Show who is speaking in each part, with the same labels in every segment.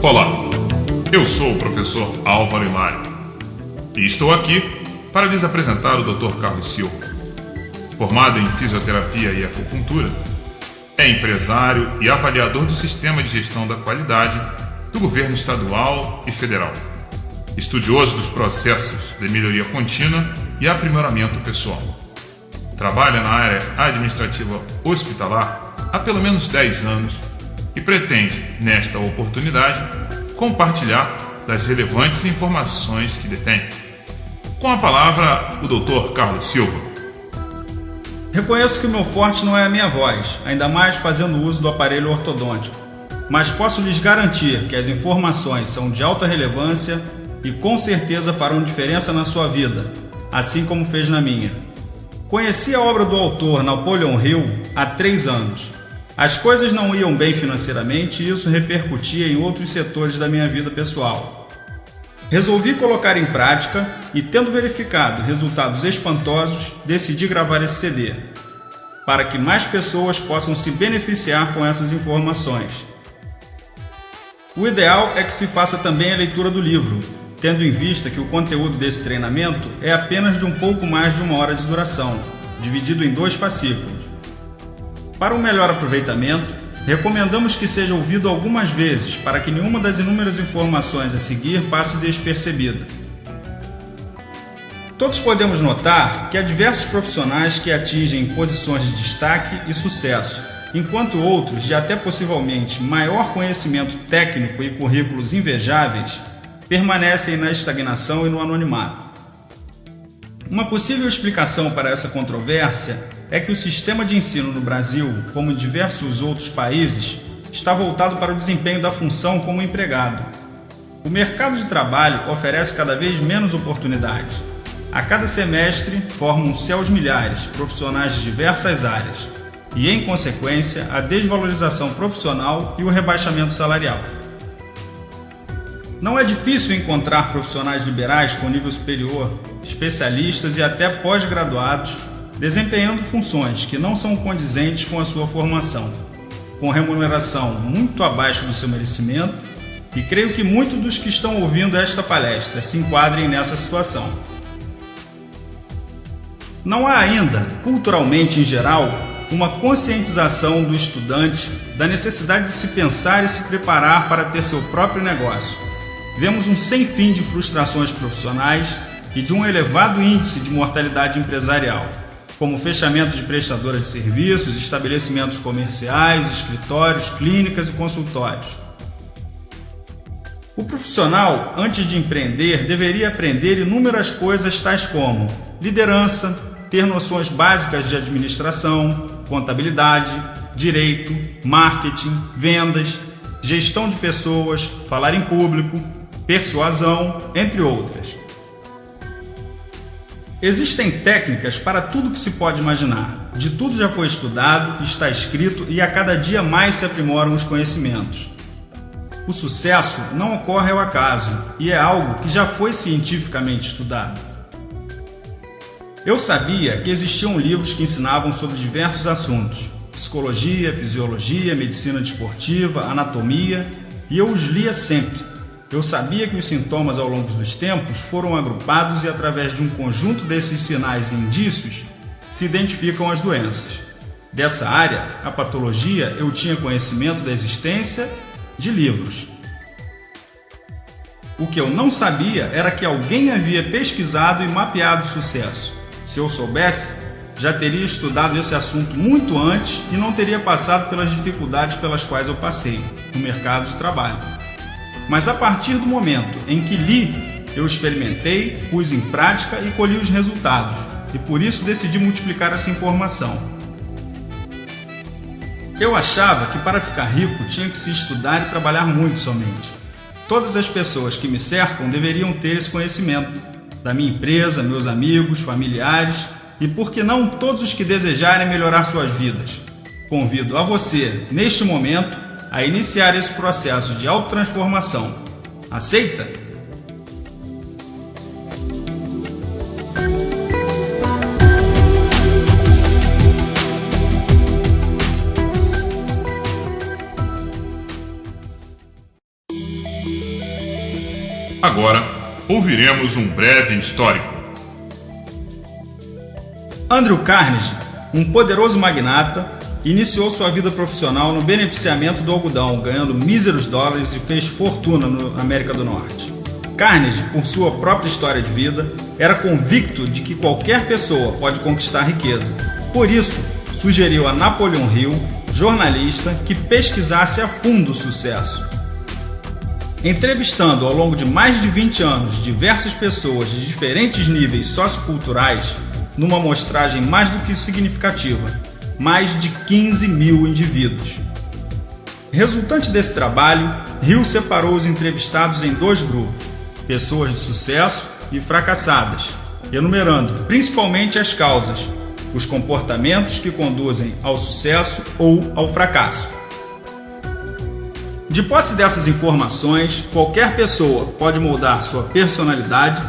Speaker 1: Olá, eu sou o professor Álvaro Hilário e estou aqui para lhes apresentar o Dr. Carlos Silva. Formado em fisioterapia e acupuntura, é empresário e avaliador do Sistema de Gestão da Qualidade do governo estadual e federal. Estudioso dos processos de melhoria contínua e aprimoramento pessoal. Trabalha na área administrativa hospitalar há pelo menos 10 anos e pretende, nesta oportunidade, compartilhar das relevantes informações que detém. Com a palavra, o Dr. Carlos Silva.
Speaker 2: Reconheço que o meu forte não é a minha voz, ainda mais fazendo uso do aparelho ortodôntico, mas posso lhes garantir que as informações são de alta relevância e com certeza farão diferença na sua vida, assim como fez na minha. Conheci a obra do autor Napoleon Hill há 3 anos. As coisas não iam bem financeiramente e isso repercutia em outros setores da minha vida pessoal. Resolvi colocar em prática e, tendo verificado resultados espantosos, decidi gravar esse CD, para que mais pessoas possam se beneficiar com essas informações. O ideal é que se faça também a leitura do livro, tendo em vista que o conteúdo desse treinamento é apenas de um pouco mais de 1 hora de duração, dividido em 2 fascículos. Para um melhor aproveitamento, recomendamos que seja ouvido algumas vezes para que nenhuma das inúmeras informações a seguir passe despercebida. Todos podemos notar que há diversos profissionais que atingem posições de destaque e sucesso, enquanto outros, de até possivelmente maior conhecimento técnico e currículos invejáveis, permanecem na estagnação e no anonimato. Uma possível explicação para essa controvérsia é que o sistema de ensino no Brasil, como em diversos outros países, está voltado para o desempenho da função como empregado. O mercado de trabalho oferece cada vez menos oportunidades. A cada semestre, formam-se aos milhares profissionais de diversas áreas e, em consequência, a desvalorização profissional e o rebaixamento salarial. Não é difícil encontrar profissionais liberais com nível superior, especialistas e até pós-graduados, desempenhando funções que não são condizentes com a sua formação, com remuneração muito abaixo do seu merecimento, e creio que muitos dos que estão ouvindo esta palestra se enquadrem nessa situação. Não há ainda, culturalmente em geral, uma conscientização do estudante da necessidade de se pensar e se preparar para ter seu próprio negócio. Vemos um sem fim de frustrações profissionais e de um elevado índice de mortalidade empresarial, como fechamento de prestadoras de serviços, estabelecimentos comerciais, escritórios, clínicas e consultórios. O profissional, antes de empreender, deveria aprender inúmeras coisas tais como liderança, ter noções básicas de administração, contabilidade, direito, marketing, vendas, gestão de pessoas, falar em público, persuasão, entre outras. Existem técnicas para tudo que se pode imaginar. De tudo já foi estudado, está escrito e a cada dia mais se aprimoram os conhecimentos. O sucesso não ocorre ao acaso e é algo que já foi cientificamente estudado. Eu sabia que existiam livros que ensinavam sobre diversos assuntos: psicologia, fisiologia, medicina desportiva, anatomia, e eu os lia sempre. Eu sabia que os sintomas ao longo dos tempos foram agrupados e através de um conjunto desses sinais e indícios se identificam as doenças. Dessa área, a patologia, eu tinha conhecimento da existência de livros. O que eu não sabia era que alguém havia pesquisado e mapeado o sucesso. Se eu soubesse, já teria estudado esse assunto muito antes e não teria passado pelas dificuldades pelas quais eu passei no mercado de trabalho. Mas a partir do momento em que li, eu experimentei, pus em prática e colhi os resultados, e por isso decidi multiplicar essa informação. Eu achava que para ficar rico tinha que se estudar e trabalhar muito somente. Todas as pessoas que me cercam deveriam ter esse conhecimento, da minha empresa, meus amigos, familiares e, por que não, todos os que desejarem melhorar suas vidas. Convido a você, neste momento, a iniciar esse processo de autotransformação. Aceita?
Speaker 1: Agora, ouviremos um breve histórico.
Speaker 2: Andrew Carnegie, um poderoso magnata, iniciou sua vida profissional no beneficiamento do algodão, ganhando míseros dólares e fez fortuna na América do Norte. Carnegie, por sua própria história de vida, era convicto de que qualquer pessoa pode conquistar riqueza. Por isso, sugeriu a Napoleon Hill, jornalista, que pesquisasse a fundo o sucesso. Entrevistando ao longo de mais de 20 anos diversas pessoas de diferentes níveis socioculturais, numa amostragem mais do que significativa, mais de 15 mil indivíduos. Resultante desse trabalho, Hill separou os entrevistados em dois grupos, pessoas de sucesso e fracassadas, enumerando principalmente as causas, os comportamentos que conduzem ao sucesso ou ao fracasso. De posse dessas informações, qualquer pessoa pode moldar sua personalidade,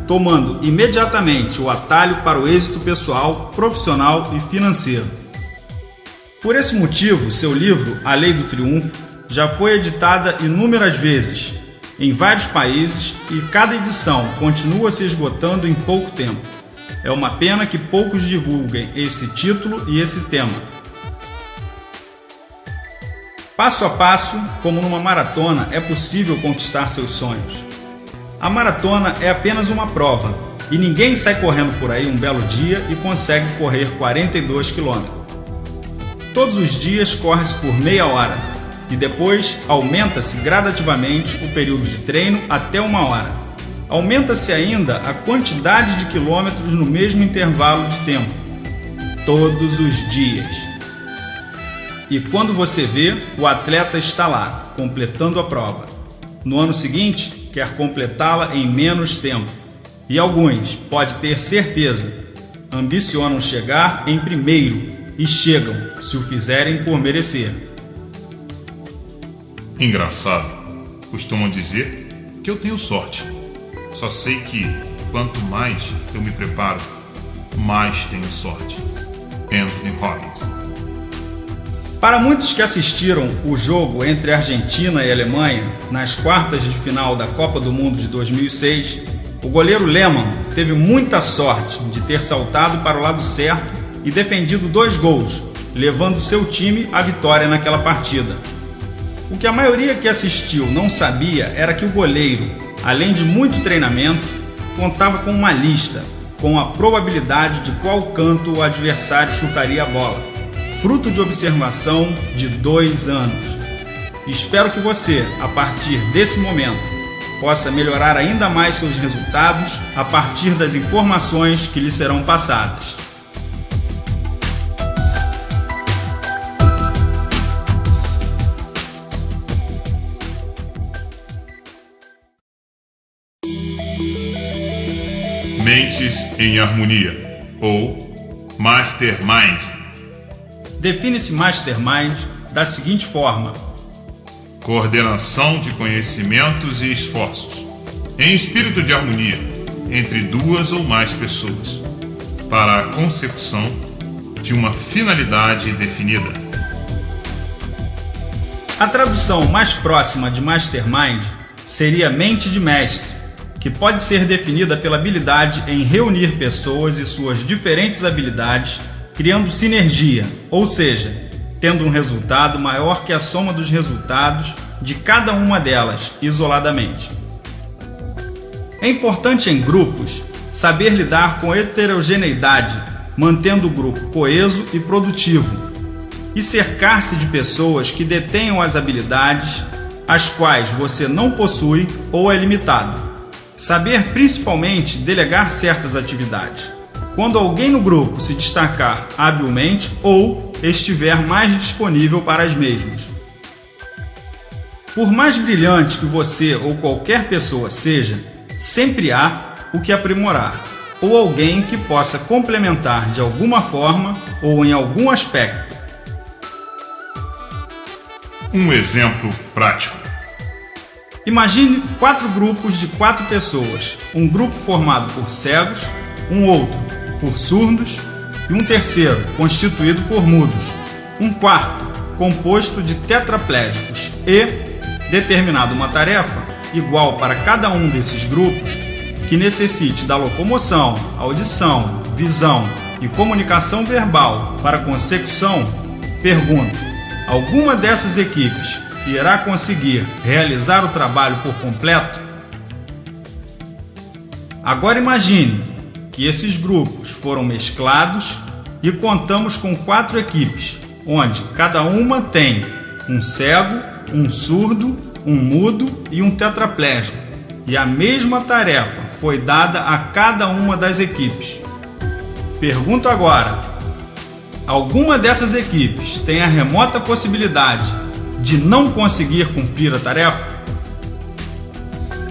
Speaker 2: tomando imediatamente o atalho para o êxito pessoal, profissional e financeiro. Por esse motivo, seu livro, A Lei do Triunfo, já foi editada inúmeras vezes, em vários países, e cada edição continua se esgotando em pouco tempo. É uma pena que poucos divulguem esse título e esse tema. Passo a passo, como numa maratona, é possível conquistar seus sonhos. A maratona é apenas uma prova, e ninguém sai correndo por aí um belo dia e consegue correr 42 km. Todos os dias corre-se por meia hora, e depois aumenta-se gradativamente o período de treino até 1 hora. Aumenta-se ainda a quantidade de quilômetros no mesmo intervalo de tempo, todos os dias. E quando você vê, o atleta está lá, completando a prova. No ano seguinte, quer completá-la em menos tempo. E alguns, pode ter certeza, ambicionam chegar em primeiro e chegam, se o fizerem por merecer.
Speaker 1: Engraçado. Costumam dizer que eu tenho sorte. Só sei que, quanto mais eu me preparo, mais tenho sorte. Anthony Robbins.
Speaker 2: Para muitos que assistiram o jogo entre Argentina e Alemanha nas quartas de final da Copa do Mundo de 2006, o goleiro Lehmann teve muita sorte de ter saltado para o lado certo e defendido 2 gols, levando seu time à vitória naquela partida. O que a maioria que assistiu não sabia era que o goleiro, além de muito treinamento, contava com uma lista, com a probabilidade de qual canto o adversário chutaria a bola, fruto de observação de 2 anos. Espero que você, a partir desse momento, possa melhorar ainda mais seus resultados a partir das informações que lhe serão passadas.
Speaker 1: Mentes em harmonia, ou Mastermind.
Speaker 2: Define-se Mastermind da seguinte forma:
Speaker 1: coordenação de conhecimentos e esforços, em espírito de harmonia, entre 2 ou mais pessoas, para a consecução de uma finalidade definida.
Speaker 2: A tradução mais próxima de Mastermind seria mente de mestre, que pode ser definida pela habilidade em reunir pessoas e suas diferentes habilidades, criando sinergia, ou seja, tendo um resultado maior que a soma dos resultados de cada uma delas isoladamente. É importante em grupos saber lidar com heterogeneidade, mantendo o grupo coeso e produtivo, e cercar-se de pessoas que detenham as habilidades as quais você não possui ou é limitado. Saber principalmente delegar certas atividades, quando alguém no grupo se destacar habilmente ou estiver mais disponível para as mesmas. Por mais brilhante que você ou qualquer pessoa seja, sempre há o que aprimorar, ou alguém que possa complementar de alguma forma ou em algum aspecto.
Speaker 1: Um exemplo prático.
Speaker 2: Imagine 4 grupos de 4 pessoas, um grupo formado por cegos, um outro por surdos e um terceiro constituído por mudos, um quarto composto de tetraplégicos e, determinada uma tarefa, igual para cada um desses grupos que necessite da locomoção, audição, visão e comunicação verbal para consecução, pergunto: alguma dessas equipes irá conseguir realizar o trabalho por completo? Agora imagine que esses grupos foram mesclados e contamos com 4 equipes, onde cada uma tem um cego, um surdo, um mudo e um tetraplégico, e a mesma tarefa foi dada a cada uma das equipes. Pergunto agora: alguma dessas equipes tem a remota possibilidade de não conseguir cumprir a tarefa?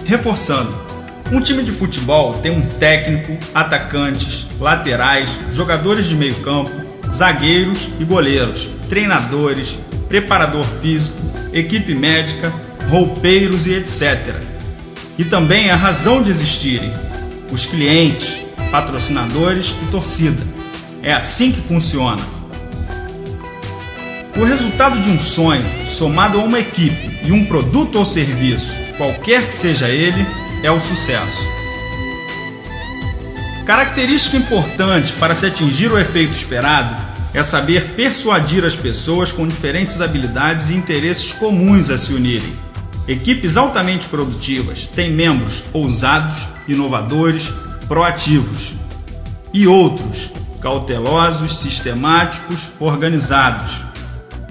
Speaker 2: Reforçando, um time de futebol tem um técnico, atacantes, laterais, jogadores de meio campo, zagueiros e goleiros, treinadores, preparador físico, equipe médica, roupeiros e etc. E também a razão de existirem: os clientes, patrocinadores e torcida. É assim que funciona. O resultado de um sonho, somado a uma equipe e um produto ou serviço, qualquer que seja ele, é o sucesso. Característica importante para se atingir o efeito esperado é saber persuadir as pessoas com diferentes habilidades e interesses comuns a se unirem. Equipes altamente produtivas têm membros ousados, inovadores, proativos, e outros cautelosos, sistemáticos, organizados,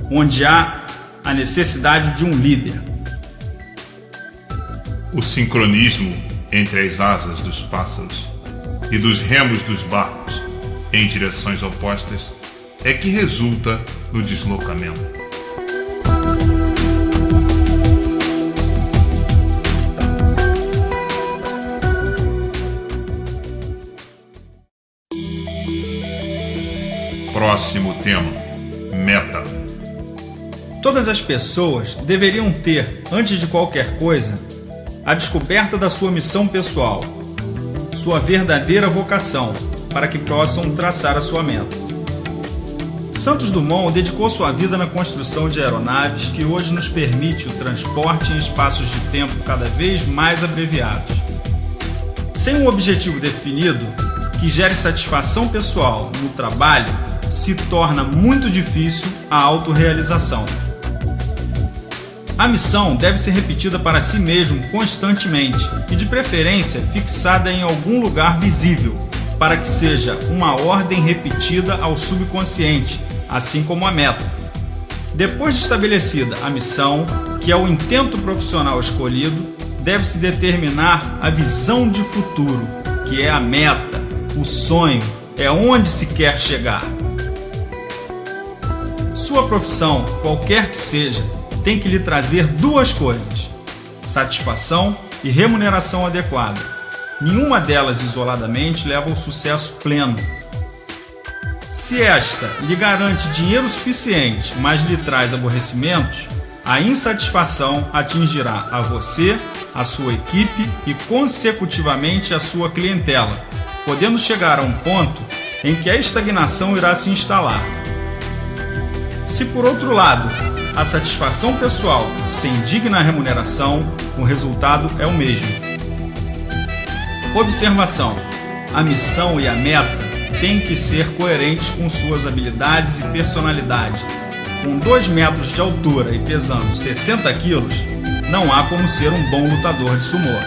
Speaker 2: onde há a necessidade de um líder.
Speaker 1: O sincronismo entre as asas dos pássaros e dos remos dos barcos em direções opostas é que resulta no deslocamento. Próximo tema: meta.
Speaker 2: Todas as pessoas deveriam ter, antes de qualquer coisa, a descoberta da sua missão pessoal, sua verdadeira vocação, para que possam traçar a sua meta. Santos Dumont dedicou sua vida na construção de aeronaves que hoje nos permite o transporte em espaços de tempo cada vez mais abreviados. Sem um objetivo definido que gere satisfação pessoal no trabalho, se torna muito difícil a autorrealização. A missão deve ser repetida para si mesmo constantemente e, de preferência, fixada em algum lugar visível, para que seja uma ordem repetida ao subconsciente, assim como a meta. Depois de estabelecida a missão, que é o intento profissional escolhido, deve-se determinar a visão de futuro, que é a meta, o sonho, é onde se quer chegar. Sua profissão, qualquer que seja, tem que lhe trazer 2 coisas: satisfação e remuneração adequada. Nenhuma delas isoladamente leva ao sucesso pleno. Se esta lhe garante dinheiro suficiente, mas lhe traz aborrecimentos, a insatisfação atingirá a você, a sua equipe e, consecutivamente, a sua clientela, podendo chegar a um ponto em que a estagnação irá se instalar. Se, por outro lado, a satisfação pessoal se indigna a remuneração, o resultado é o mesmo. Observação: a missão e a meta têm que ser coerentes com suas habilidades e personalidade. Com 2 metros de altura e pesando 60 quilos, não há como ser um bom lutador de sumô.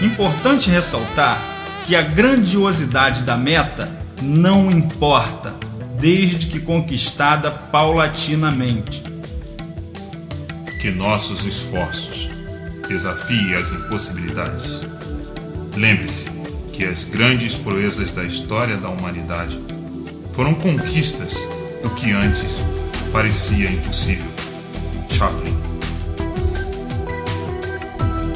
Speaker 2: Importante ressaltar que a grandiosidade da meta não importa, desde que conquistada paulatinamente.
Speaker 1: Que nossos esforços desafiem as impossibilidades. Lembre-se que as grandes proezas da história da humanidade foram conquistas do que antes parecia impossível. Chaplin.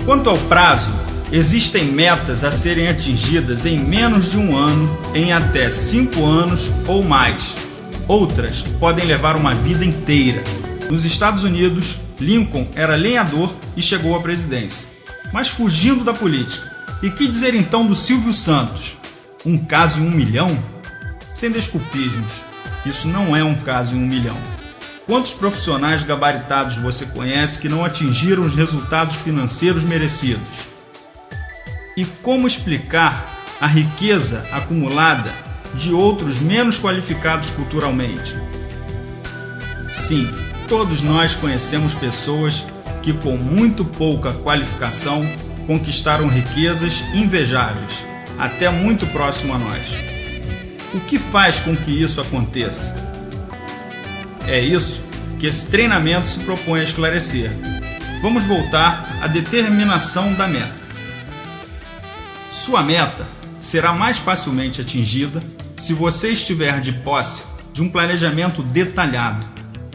Speaker 2: Quanto ao prazo, existem metas a serem atingidas em menos de 1 ano, em até 5 anos ou mais. Outras podem levar uma vida inteira. Nos Estados Unidos, Lincoln era lenhador e chegou à presidência, mas fugindo da política. E que dizer então do Silvio Santos? Um caso em 1 milhão? Sem desculpismos, isso não é um caso em 1 milhão. Quantos profissionais gabaritados você conhece que não atingiram os resultados financeiros merecidos? E como explicar a riqueza acumulada de outros menos qualificados culturalmente? Sim, todos nós conhecemos pessoas que com muito pouca qualificação conquistaram riquezas invejáveis, até muito próximo a nós. O que faz com que isso aconteça? É isso que esse treinamento se propõe a esclarecer. Vamos voltar à determinação da meta. Sua meta será mais facilmente atingida se você estiver de posse de um planejamento detalhado.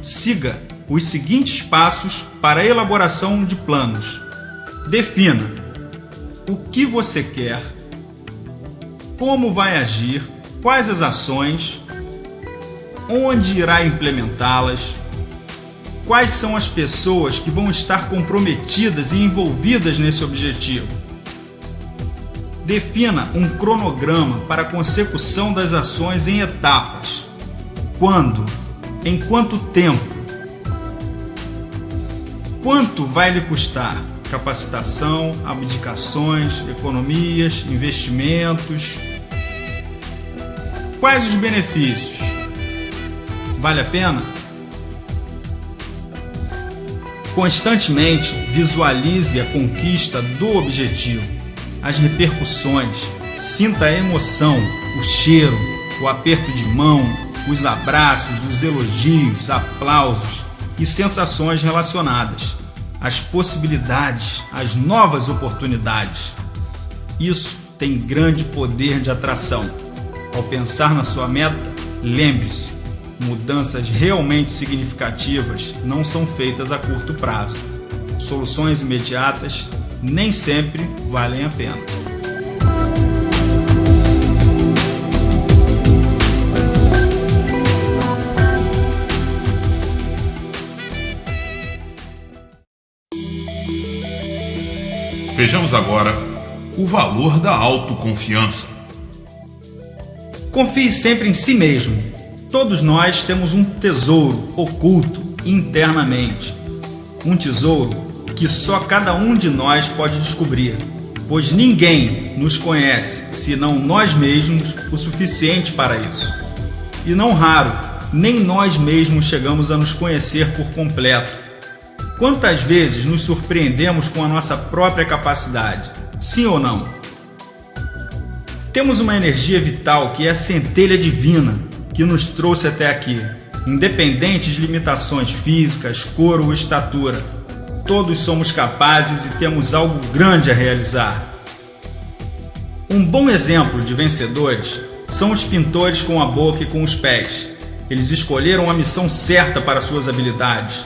Speaker 2: Siga os seguintes passos para a elaboração de planos. Defina o que você quer, como vai agir, quais as ações, onde irá implementá-las, quais são as pessoas que vão estar comprometidas e envolvidas nesse objetivo. Defina um cronograma para a consecução das ações em etapas. Quando? Em quanto tempo? Quanto vai lhe custar? Capacitação, abdicações, economias, investimentos. Quais os benefícios? Vale a pena? Constantemente visualize a conquista do objetivo, as repercussões, sinta a emoção, o cheiro, o aperto de mão, os abraços, os elogios, aplausos e sensações relacionadas, as possibilidades, as novas oportunidades. Isso tem grande poder de atração. Ao pensar na sua meta, lembre-se, mudanças realmente significativas não são feitas a curto prazo. Soluções imediatas nem sempre valem a pena.
Speaker 1: Vejamos agora o valor da autoconfiança.
Speaker 2: Confie sempre em si mesmo. Todos nós temos um tesouro oculto internamente. Um tesouro que só cada um de nós pode descobrir, pois ninguém nos conhece, senão nós mesmos, o suficiente para isso. E não raro, nem nós mesmos chegamos a nos conhecer por completo. Quantas vezes nos surpreendemos com a nossa própria capacidade? Sim ou não? Temos uma energia vital que é a centelha divina que nos trouxe até aqui, independente de limitações físicas, cor ou estatura. Todos somos capazes e temos algo grande a realizar. Um bom exemplo de vencedores são os pintores com a boca e com os pés. Eles escolheram a missão certa para suas habilidades.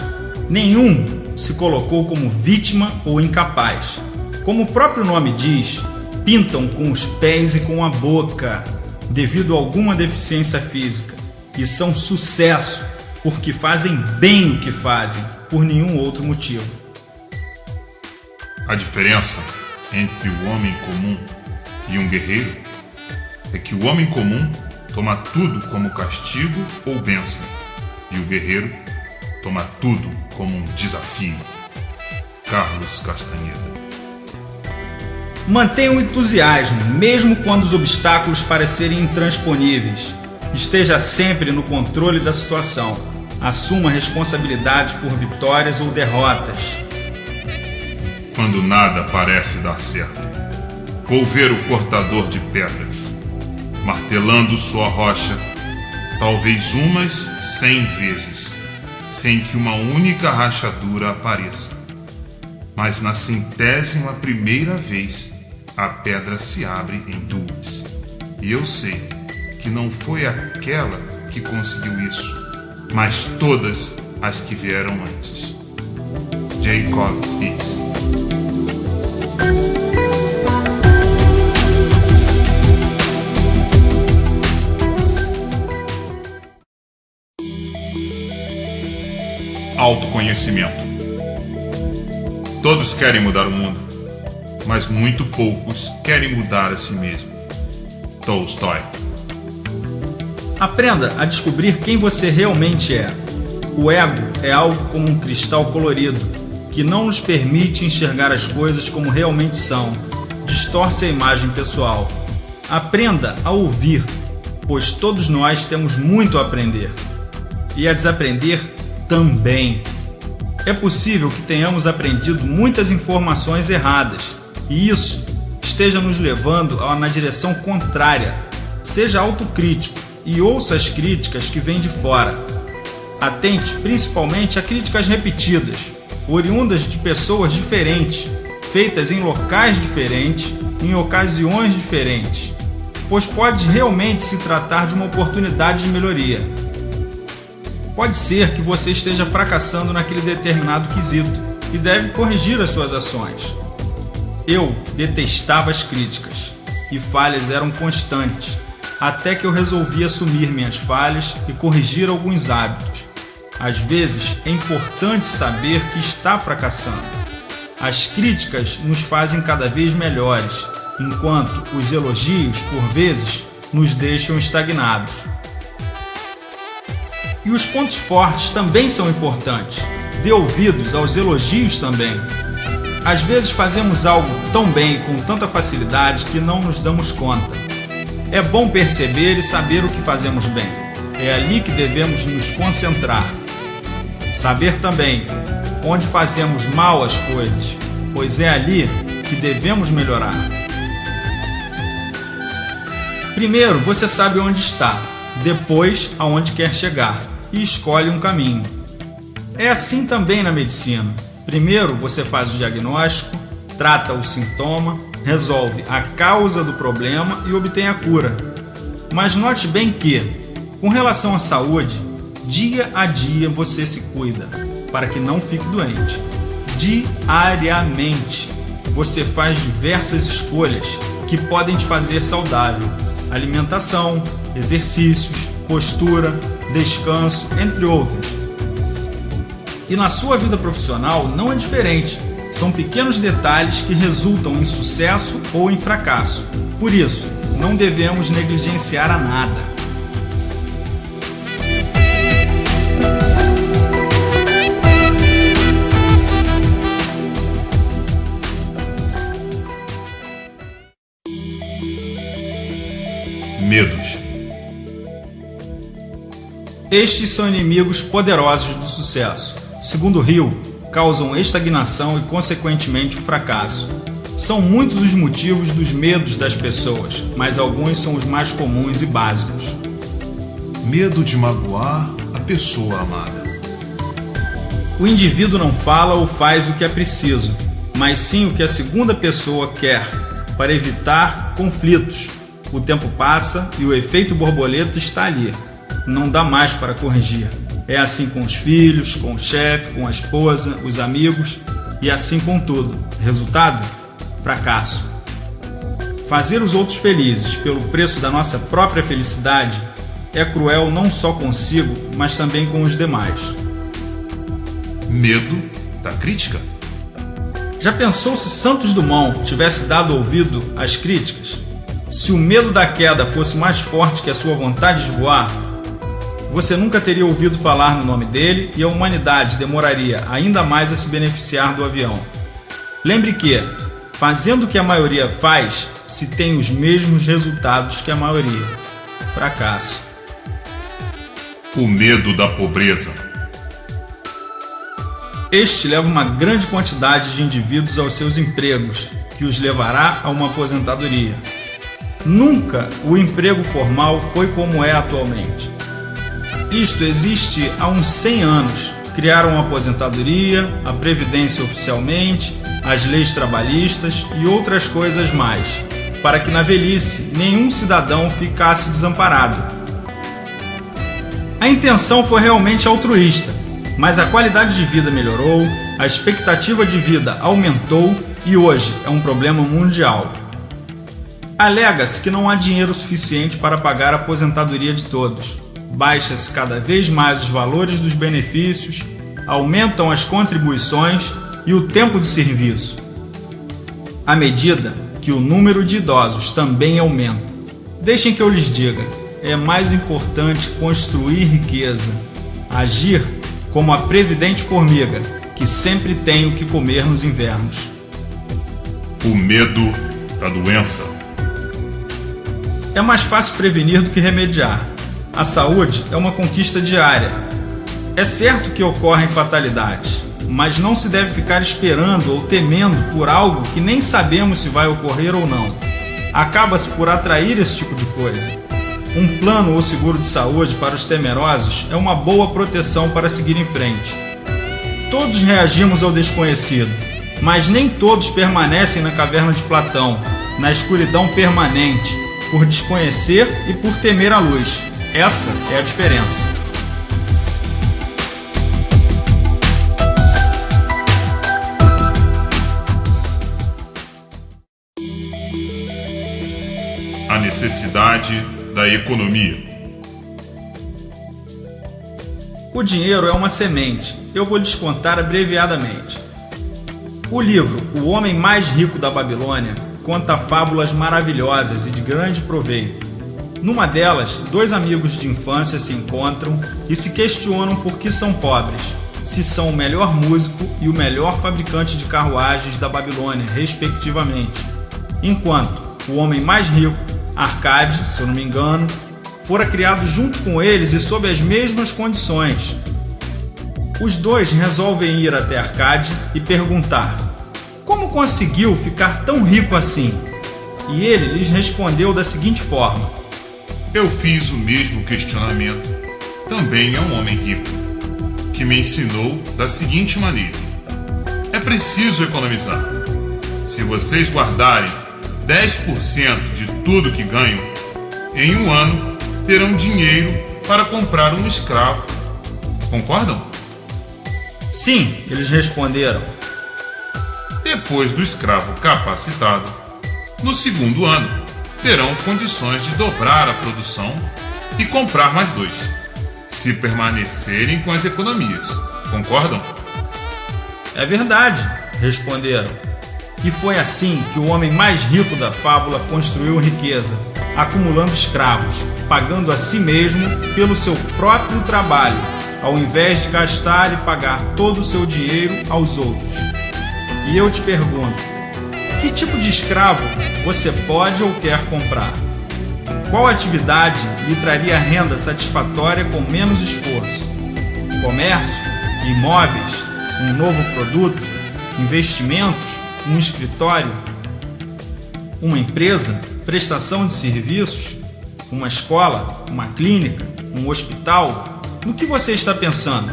Speaker 2: Nenhum se colocou como vítima ou incapaz. Como o próprio nome diz, pintam com os pés e com a boca, devido a alguma deficiência física, e são sucesso porque fazem bem o que fazem, por nenhum outro motivo.
Speaker 1: A diferença entre o homem comum e um guerreiro é que o homem comum toma tudo como castigo ou bênção, e o guerreiro toma tudo como um desafio. Carlos Castaneda.
Speaker 2: Mantenha o entusiasmo, mesmo quando os obstáculos parecerem intransponíveis. Esteja sempre no controle da situação. Assuma responsabilidades por vitórias ou derrotas.
Speaker 1: Quando nada parece dar certo, vou ver o cortador de pedras, martelando sua rocha, talvez umas 100 vezes, sem que uma única rachadura apareça. Mas na 100ª vez, a pedra se abre em duas. E eu sei que não foi aquela que conseguiu isso, mas todas as que vieram antes. Jacob Hicks. Autoconhecimento. Todos querem mudar o mundo, mas muito poucos querem mudar a si mesmo. Tolstói.
Speaker 2: Aprenda a descobrir quem você realmente é. O ego é algo como um cristal colorido, que não nos permite enxergar as coisas como realmente são, distorce a imagem pessoal. Aprenda a ouvir, pois todos nós temos muito a aprender. E a desaprender também. É possível que tenhamos aprendido muitas informações erradas, e isso esteja nos levando na direção contrária. Seja autocrítico e ouça as críticas que vêm de fora. Atente principalmente a críticas repetidas, oriundas de pessoas diferentes, feitas em locais diferentes, em ocasiões diferentes, pois pode realmente se tratar de uma oportunidade de melhoria. Pode ser que você esteja fracassando naquele determinado quesito e deve corrigir as suas ações. Eu detestava as críticas e falhas eram constantes, até que eu resolvi assumir minhas falhas e corrigir alguns hábitos. Às vezes é importante saber que está fracassando. As críticas nos fazem cada vez melhores, enquanto os elogios, por vezes, nos deixam estagnados. E os pontos fortes também são importantes. Dê ouvidos aos elogios também. Às vezes fazemos algo tão bem e com tanta facilidade que não nos damos conta. É bom perceber e saber o que fazemos bem. É ali que devemos nos concentrar. Saber também onde fazemos mal as coisas, pois é ali que devemos melhorar. Primeiro, você sabe onde está, depois aonde quer chegar e escolhe um caminho. É assim também na medicina. Primeiro você faz o diagnóstico, trata o sintoma, resolve a causa do problema e obtém a cura. Mas note bem que, com relação à saúde, dia a dia você se cuida, para que não fique doente. Diariamente você faz diversas escolhas que podem te fazer saudável. Alimentação, exercícios, postura, descanso, entre outros. E na sua vida profissional não é diferente. São pequenos detalhes que resultam em sucesso ou em fracasso. Por isso, não devemos negligenciar a nada.
Speaker 1: Medos.
Speaker 2: Estes são inimigos poderosos do sucesso. Segundo Hill, causam estagnação e, consequentemente, o fracasso. São muitos os motivos dos medos das pessoas, mas alguns são os mais comuns e básicos.
Speaker 1: Medo de magoar a pessoa amada.
Speaker 2: O indivíduo não fala ou faz o que é preciso, mas sim o que a segunda pessoa quer, para evitar conflitos. O tempo passa e o efeito borboleta está ali. Não dá mais para corrigir. É assim com os filhos, com o chefe, com a esposa, os amigos e assim com tudo. Resultado? Fracasso. Fazer os outros felizes pelo preço da nossa própria felicidade é cruel não só consigo, mas também com os demais.
Speaker 1: Medo da crítica.
Speaker 2: Já pensou se Santos Dumont tivesse dado ouvido às críticas? Se o medo da queda fosse mais forte que a sua vontade de voar, você nunca teria ouvido falar no nome dele e a humanidade demoraria ainda mais a se beneficiar do avião. Lembre que, fazendo o que a maioria faz, se tem os mesmos resultados que a maioria. Fracasso.
Speaker 1: O medo da pobreza.
Speaker 2: Este leva uma grande quantidade de indivíduos aos seus empregos, que os levará a uma aposentadoria. Nunca o emprego formal foi como é atualmente. Isto existe há uns 100 anos. Criaram a aposentadoria, a previdência oficialmente, as leis trabalhistas e outras coisas mais, para que na velhice nenhum cidadão ficasse desamparado. A intenção foi realmente altruísta, mas a qualidade de vida melhorou, a expectativa de vida aumentou e hoje é um problema mundial. Alega-se que não há dinheiro suficiente para pagar a aposentadoria de todos. Baixa-se cada vez mais os valores dos benefícios, aumentam as contribuições e o tempo de serviço, à medida que o número de idosos também aumenta. Deixem que eu lhes diga, é mais importante construir riqueza, agir como a previdente formiga, que sempre tem o que comer nos invernos.
Speaker 1: O medo da doença.
Speaker 2: É mais fácil prevenir do que remediar. A saúde é uma conquista diária. É certo que ocorrem fatalidades, mas não se deve ficar esperando ou temendo por algo que nem sabemos se vai ocorrer ou não. Acaba-se por atrair esse tipo de coisa. Um plano ou seguro de saúde para os temerosos é uma boa proteção para seguir em frente. Todos reagimos ao desconhecido, mas nem todos permanecem na caverna de Platão, na escuridão permanente, por desconhecer e por temer a luz. Essa é a diferença.
Speaker 1: A necessidade da economia.
Speaker 2: O dinheiro é uma semente. Eu vou lhes contar abreviadamente. O livro O Homem Mais Rico da Babilônia conta fábulas maravilhosas e de grande proveito. Numa delas, dois amigos de infância se encontram e se questionam por que são pobres, se são o melhor músico e o melhor fabricante de carruagens da Babilônia, respectivamente. Enquanto o homem mais rico, Arcade, se eu não me engano, fora criado junto com eles e sob as mesmas condições. Os dois resolvem ir até Arcade e perguntar: como conseguiu ficar tão rico assim? E ele lhes respondeu da seguinte forma:
Speaker 1: eu fiz o mesmo questionamento também a um homem rico, que me ensinou da seguinte maneira: é preciso economizar. Se vocês guardarem 10% de tudo que ganham, em um ano terão dinheiro para comprar um escravo. Concordam?
Speaker 2: Sim, eles responderam.
Speaker 1: Depois do escravo capacitado, no segundo ano, terão condições de dobrar a produção e comprar mais dois, se permanecerem com as economias. Concordam?
Speaker 2: É verdade, responderam. E foi assim que o homem mais rico da fábula construiu riqueza, acumulando escravos, pagando a si mesmo pelo seu próprio trabalho, ao invés de gastar e pagar todo o seu dinheiro aos outros. E eu te pergunto, que tipo de escravo você pode ou quer comprar? Qual atividade lhe traria renda satisfatória com menos esforço? Comércio? Imóveis? Um novo produto? Investimentos? Um escritório? Uma empresa? Prestação de serviços? Uma escola? Uma clínica? Um hospital? No que você está pensando?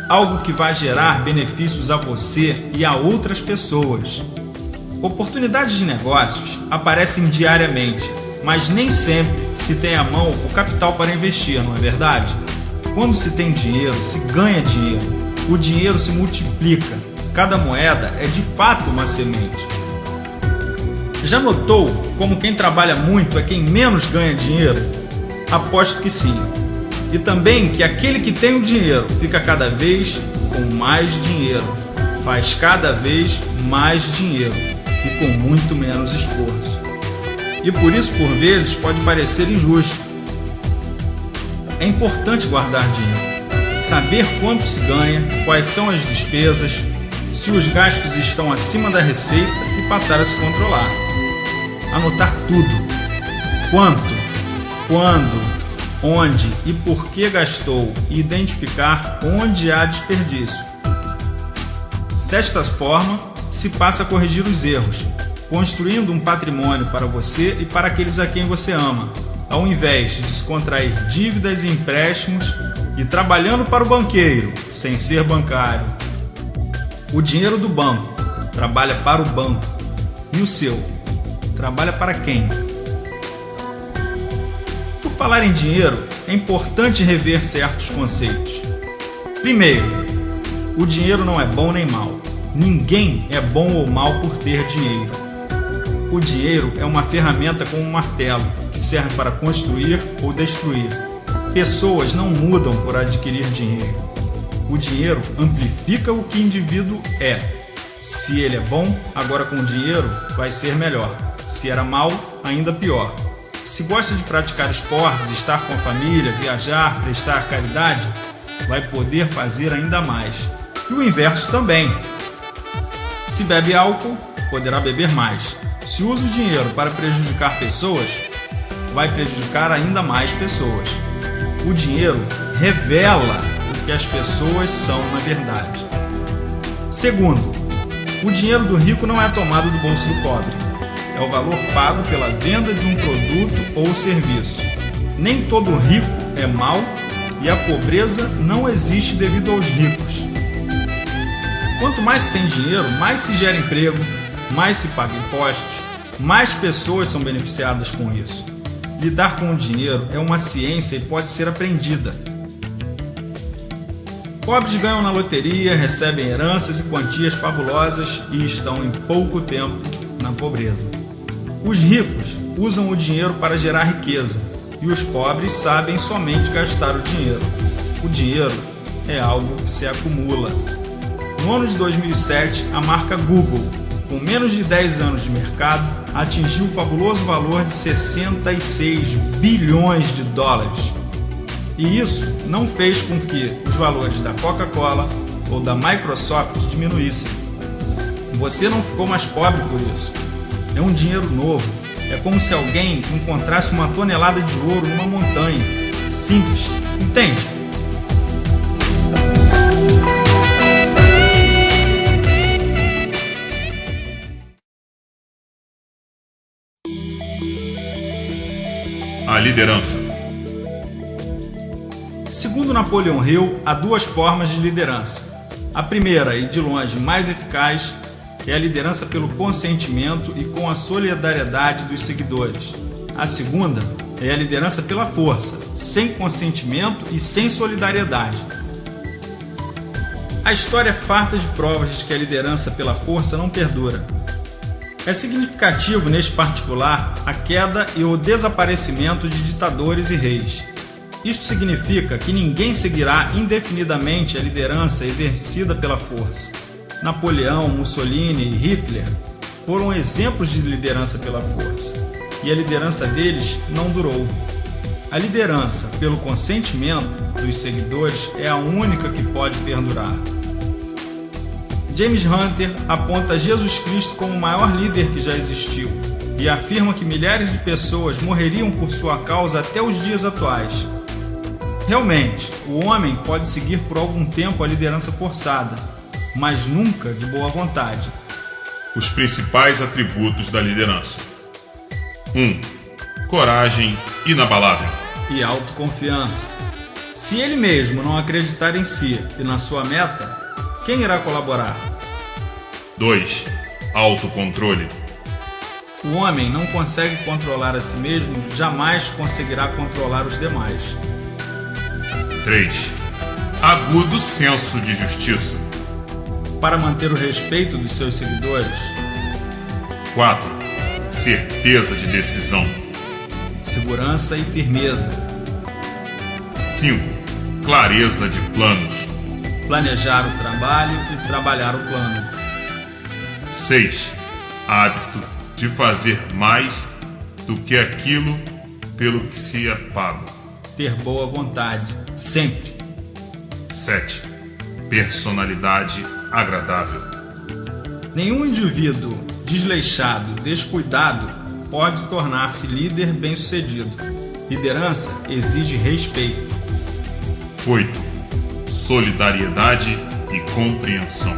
Speaker 2: Algo que vai gerar benefícios a você e a outras pessoas. Oportunidades de negócios aparecem diariamente, mas nem sempre se tem à mão o capital para investir, não é verdade? Quando se tem dinheiro, se ganha dinheiro. O dinheiro se multiplica. Cada moeda é de fato uma semente. Já notou como quem trabalha muito é quem menos ganha dinheiro? Aposto que sim. E também que aquele que tem o dinheiro fica cada vez com mais dinheiro, faz cada vez mais dinheiro e com muito menos esforço. E por isso, por vezes, pode parecer injusto. É importante guardar dinheiro, saber quanto se ganha, quais são as despesas, se os gastos estão acima da receita e passar a se controlar. Anotar tudo: quanto, quando, onde e por que gastou, e identificar onde há desperdício. Desta forma, se passa a corrigir os erros, construindo um patrimônio para você e para aqueles a quem você ama, ao invés de descontrair dívidas e empréstimos e trabalhando para o banqueiro, sem ser bancário. O dinheiro do banco trabalha para o banco. E o seu? Trabalha para quem? Por falar em dinheiro, é importante rever certos conceitos. Primeiro, o dinheiro não é bom nem mal. Ninguém é bom ou mal por ter dinheiro. O dinheiro é uma ferramenta com um martelo, que serve para construir ou destruir. Pessoas não mudam por adquirir dinheiro. O dinheiro amplifica o que o indivíduo é. Se ele é bom, agora com dinheiro vai ser melhor. Se era mal, ainda pior. Se gosta de praticar esportes, estar com a família, viajar, prestar caridade, vai poder fazer ainda mais. E o inverso também. Se bebe álcool, poderá beber mais. Se usa o dinheiro para prejudicar pessoas, vai prejudicar ainda mais pessoas. O dinheiro revela o que as pessoas são na verdade. Segundo, o dinheiro do rico não é tomado do bolso do pobre. É o valor pago pela venda de um produto ou serviço. Nem todo rico é mau e a pobreza não existe devido aos ricos. Quanto mais se tem dinheiro, mais se gera emprego, mais se paga impostos, mais pessoas são beneficiadas com isso. Lidar com o dinheiro é uma ciência e pode ser aprendida. Pobres ganham na loteria, recebem heranças e quantias fabulosas e estão em pouco tempo na pobreza. Os ricos usam o dinheiro para gerar riqueza e os pobres sabem somente gastar o dinheiro. O dinheiro é algo que se acumula. No ano de 2007, a marca Google, com menos de 10 anos de mercado, atingiu o fabuloso valor de 66 bilhões de dólares. E isso não fez com que os valores da Coca-Cola ou da Microsoft diminuíssem. Você não ficou mais pobre por isso. É um dinheiro novo. É como se alguém encontrasse uma tonelada de ouro numa montanha. Simples, entende?
Speaker 1: A liderança.
Speaker 2: Segundo Napoleão Hill, há duas formas de liderança. A primeira, e de longe mais eficaz, é a liderança pelo consentimento e com a solidariedade dos seguidores. A segunda é a liderança pela força, sem consentimento e sem solidariedade. A história é farta de provas de que a liderança pela força não perdura. É significativo, neste particular, a queda e o desaparecimento de ditadores e reis. Isto significa que ninguém seguirá indefinidamente a liderança exercida pela força. Napoleão, Mussolini e Hitler foram exemplos de liderança pela força, e a liderança deles não durou. A liderança pelo consentimento dos seguidores é a única que pode perdurar. James Hunter aponta Jesus Cristo como o maior líder que já existiu e afirma que milhares de pessoas morreriam por sua causa até os dias atuais. Realmente, o homem pode seguir por algum tempo a liderança forçada, mas nunca de boa vontade.
Speaker 1: Os principais atributos da liderança. 1. Coragem inabalável.
Speaker 2: E autoconfiança. Se ele mesmo não acreditar em si e na sua meta, quem irá colaborar?
Speaker 1: 2. Autocontrole.
Speaker 2: O homem não consegue controlar a si mesmo, jamais conseguirá controlar os demais.
Speaker 1: 3. Agudo senso de justiça.
Speaker 2: Para manter o respeito dos seus seguidores.
Speaker 1: 4. Certeza de decisão.
Speaker 2: Segurança e firmeza.
Speaker 1: 5. Clareza de planos.
Speaker 2: Planejar o trabalho e trabalhar o plano.
Speaker 1: 6. Hábito de fazer mais do que aquilo pelo que se é pago.
Speaker 2: Ter boa vontade, sempre.
Speaker 1: 7. Personalidade agradável.
Speaker 2: Nenhum indivíduo desleixado, descuidado, pode tornar-se líder bem-sucedido. Liderança exige respeito.
Speaker 1: 8. Solidariedade e compreensão.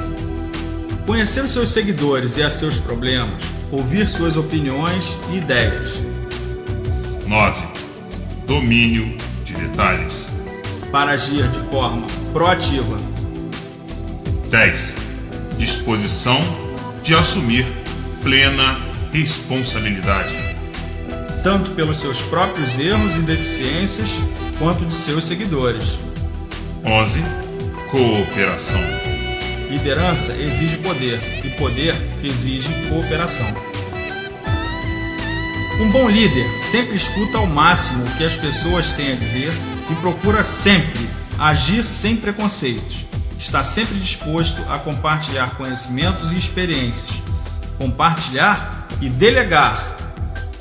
Speaker 2: Conhecer os seus seguidores e a seus problemas, ouvir suas opiniões e ideias.
Speaker 1: 9. Domínio de detalhes.
Speaker 2: Para agir de forma proativa.
Speaker 1: 10. Disposição de assumir plena responsabilidade.
Speaker 2: Tanto pelos seus próprios erros e deficiências, quanto de seus seguidores.
Speaker 1: 11. Cooperação.
Speaker 2: Liderança exige poder, e poder exige cooperação. Um bom líder sempre escuta ao máximo o que as pessoas têm a dizer e procura sempre agir sem preconceitos. Está sempre disposto a compartilhar conhecimentos e experiências, compartilhar e delegar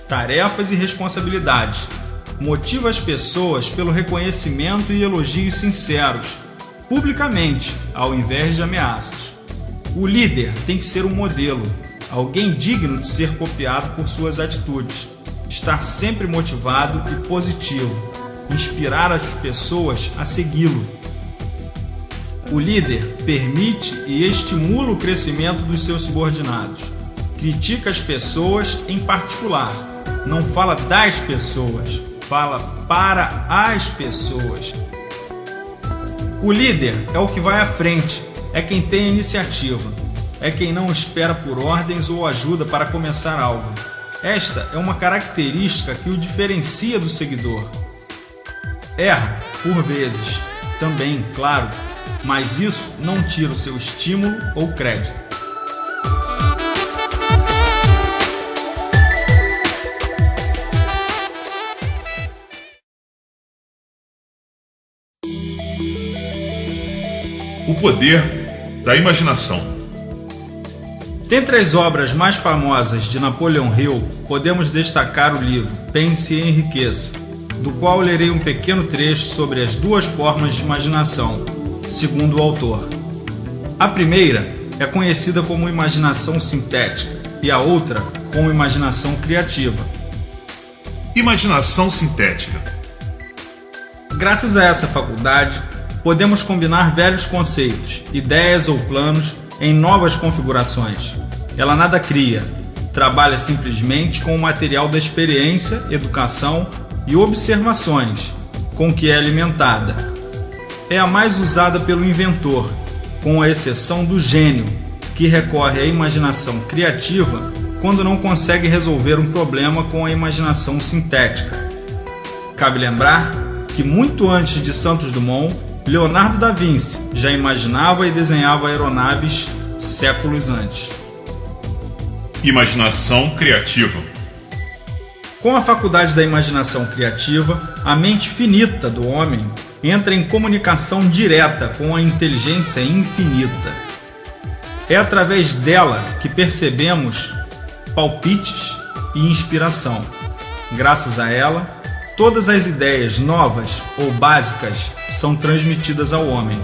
Speaker 2: tarefas e responsabilidades. Motiva as pessoas pelo reconhecimento e elogios sinceros, publicamente, ao invés de ameaças. O líder tem que ser um modelo, alguém digno de ser copiado por suas atitudes, estar sempre motivado e positivo, inspirar as pessoas a segui-lo. O líder permite e estimula o crescimento dos seus subordinados, critica as pessoas em particular, não fala das pessoas, fala para as pessoas. O líder é o que vai à frente, é quem tem a iniciativa, é quem não espera por ordens ou ajuda para começar algo. Esta é uma característica que o diferencia do seguidor. Erra, por vezes, também, claro, mas isso não tira o seu estímulo ou crédito.
Speaker 1: O poder da imaginação.
Speaker 2: Dentre as obras mais famosas de Napoleon Hill, podemos destacar o livro Pense e Enriqueça, do qual lerei um pequeno trecho sobre as duas formas de imaginação, segundo o autor. A primeira é conhecida como imaginação sintética e a outra como imaginação criativa.
Speaker 1: Imaginação sintética.
Speaker 2: Graças a essa faculdade, podemos combinar velhos conceitos, ideias ou planos em novas configurações. Ela nada cria, trabalha simplesmente com o material da experiência, educação e observações com que é alimentada. É a mais usada pelo inventor, com a exceção do gênio, que recorre à imaginação criativa quando não consegue resolver um problema com a imaginação sintética. Cabe lembrar que muito antes de Santos Dumont, Leonardo da Vinci já imaginava e desenhava aeronaves séculos antes.
Speaker 1: Imaginação criativa.
Speaker 2: Com a faculdade da imaginação criativa, a mente finita do homem entra em comunicação direta com a inteligência infinita. É através dela que percebemos palpites e inspiração. Graças a ela, todas as ideias novas ou básicas são transmitidas ao homem.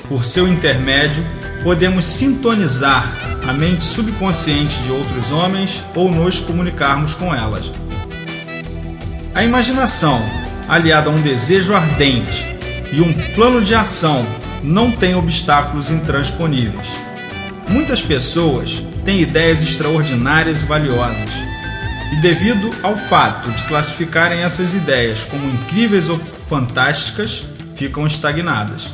Speaker 2: Por seu intermédio, podemos sintonizar a mente subconsciente de outros homens ou nos comunicarmos com elas. A imaginação, aliada a um desejo ardente e um plano de ação, não tem obstáculos intransponíveis. Muitas pessoas têm ideias extraordinárias e valiosas, e devido ao fato de classificarem essas ideias como incríveis ou fantásticas, ficam estagnadas.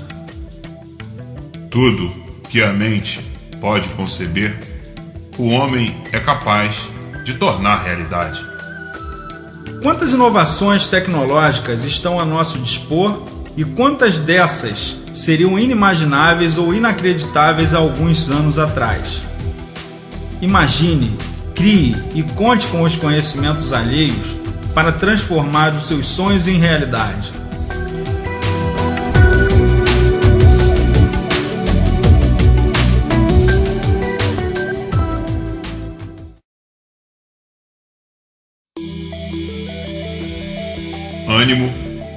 Speaker 1: Tudo que a mente pode conceber, o homem é capaz de tornar realidade.
Speaker 2: Quantas inovações tecnológicas estão a nosso dispor e quantas dessas seriam inimagináveis ou inacreditáveis há alguns anos atrás? Imagine, crie e conte com os conhecimentos alheios para transformar os seus sonhos em realidade.
Speaker 1: Ânimo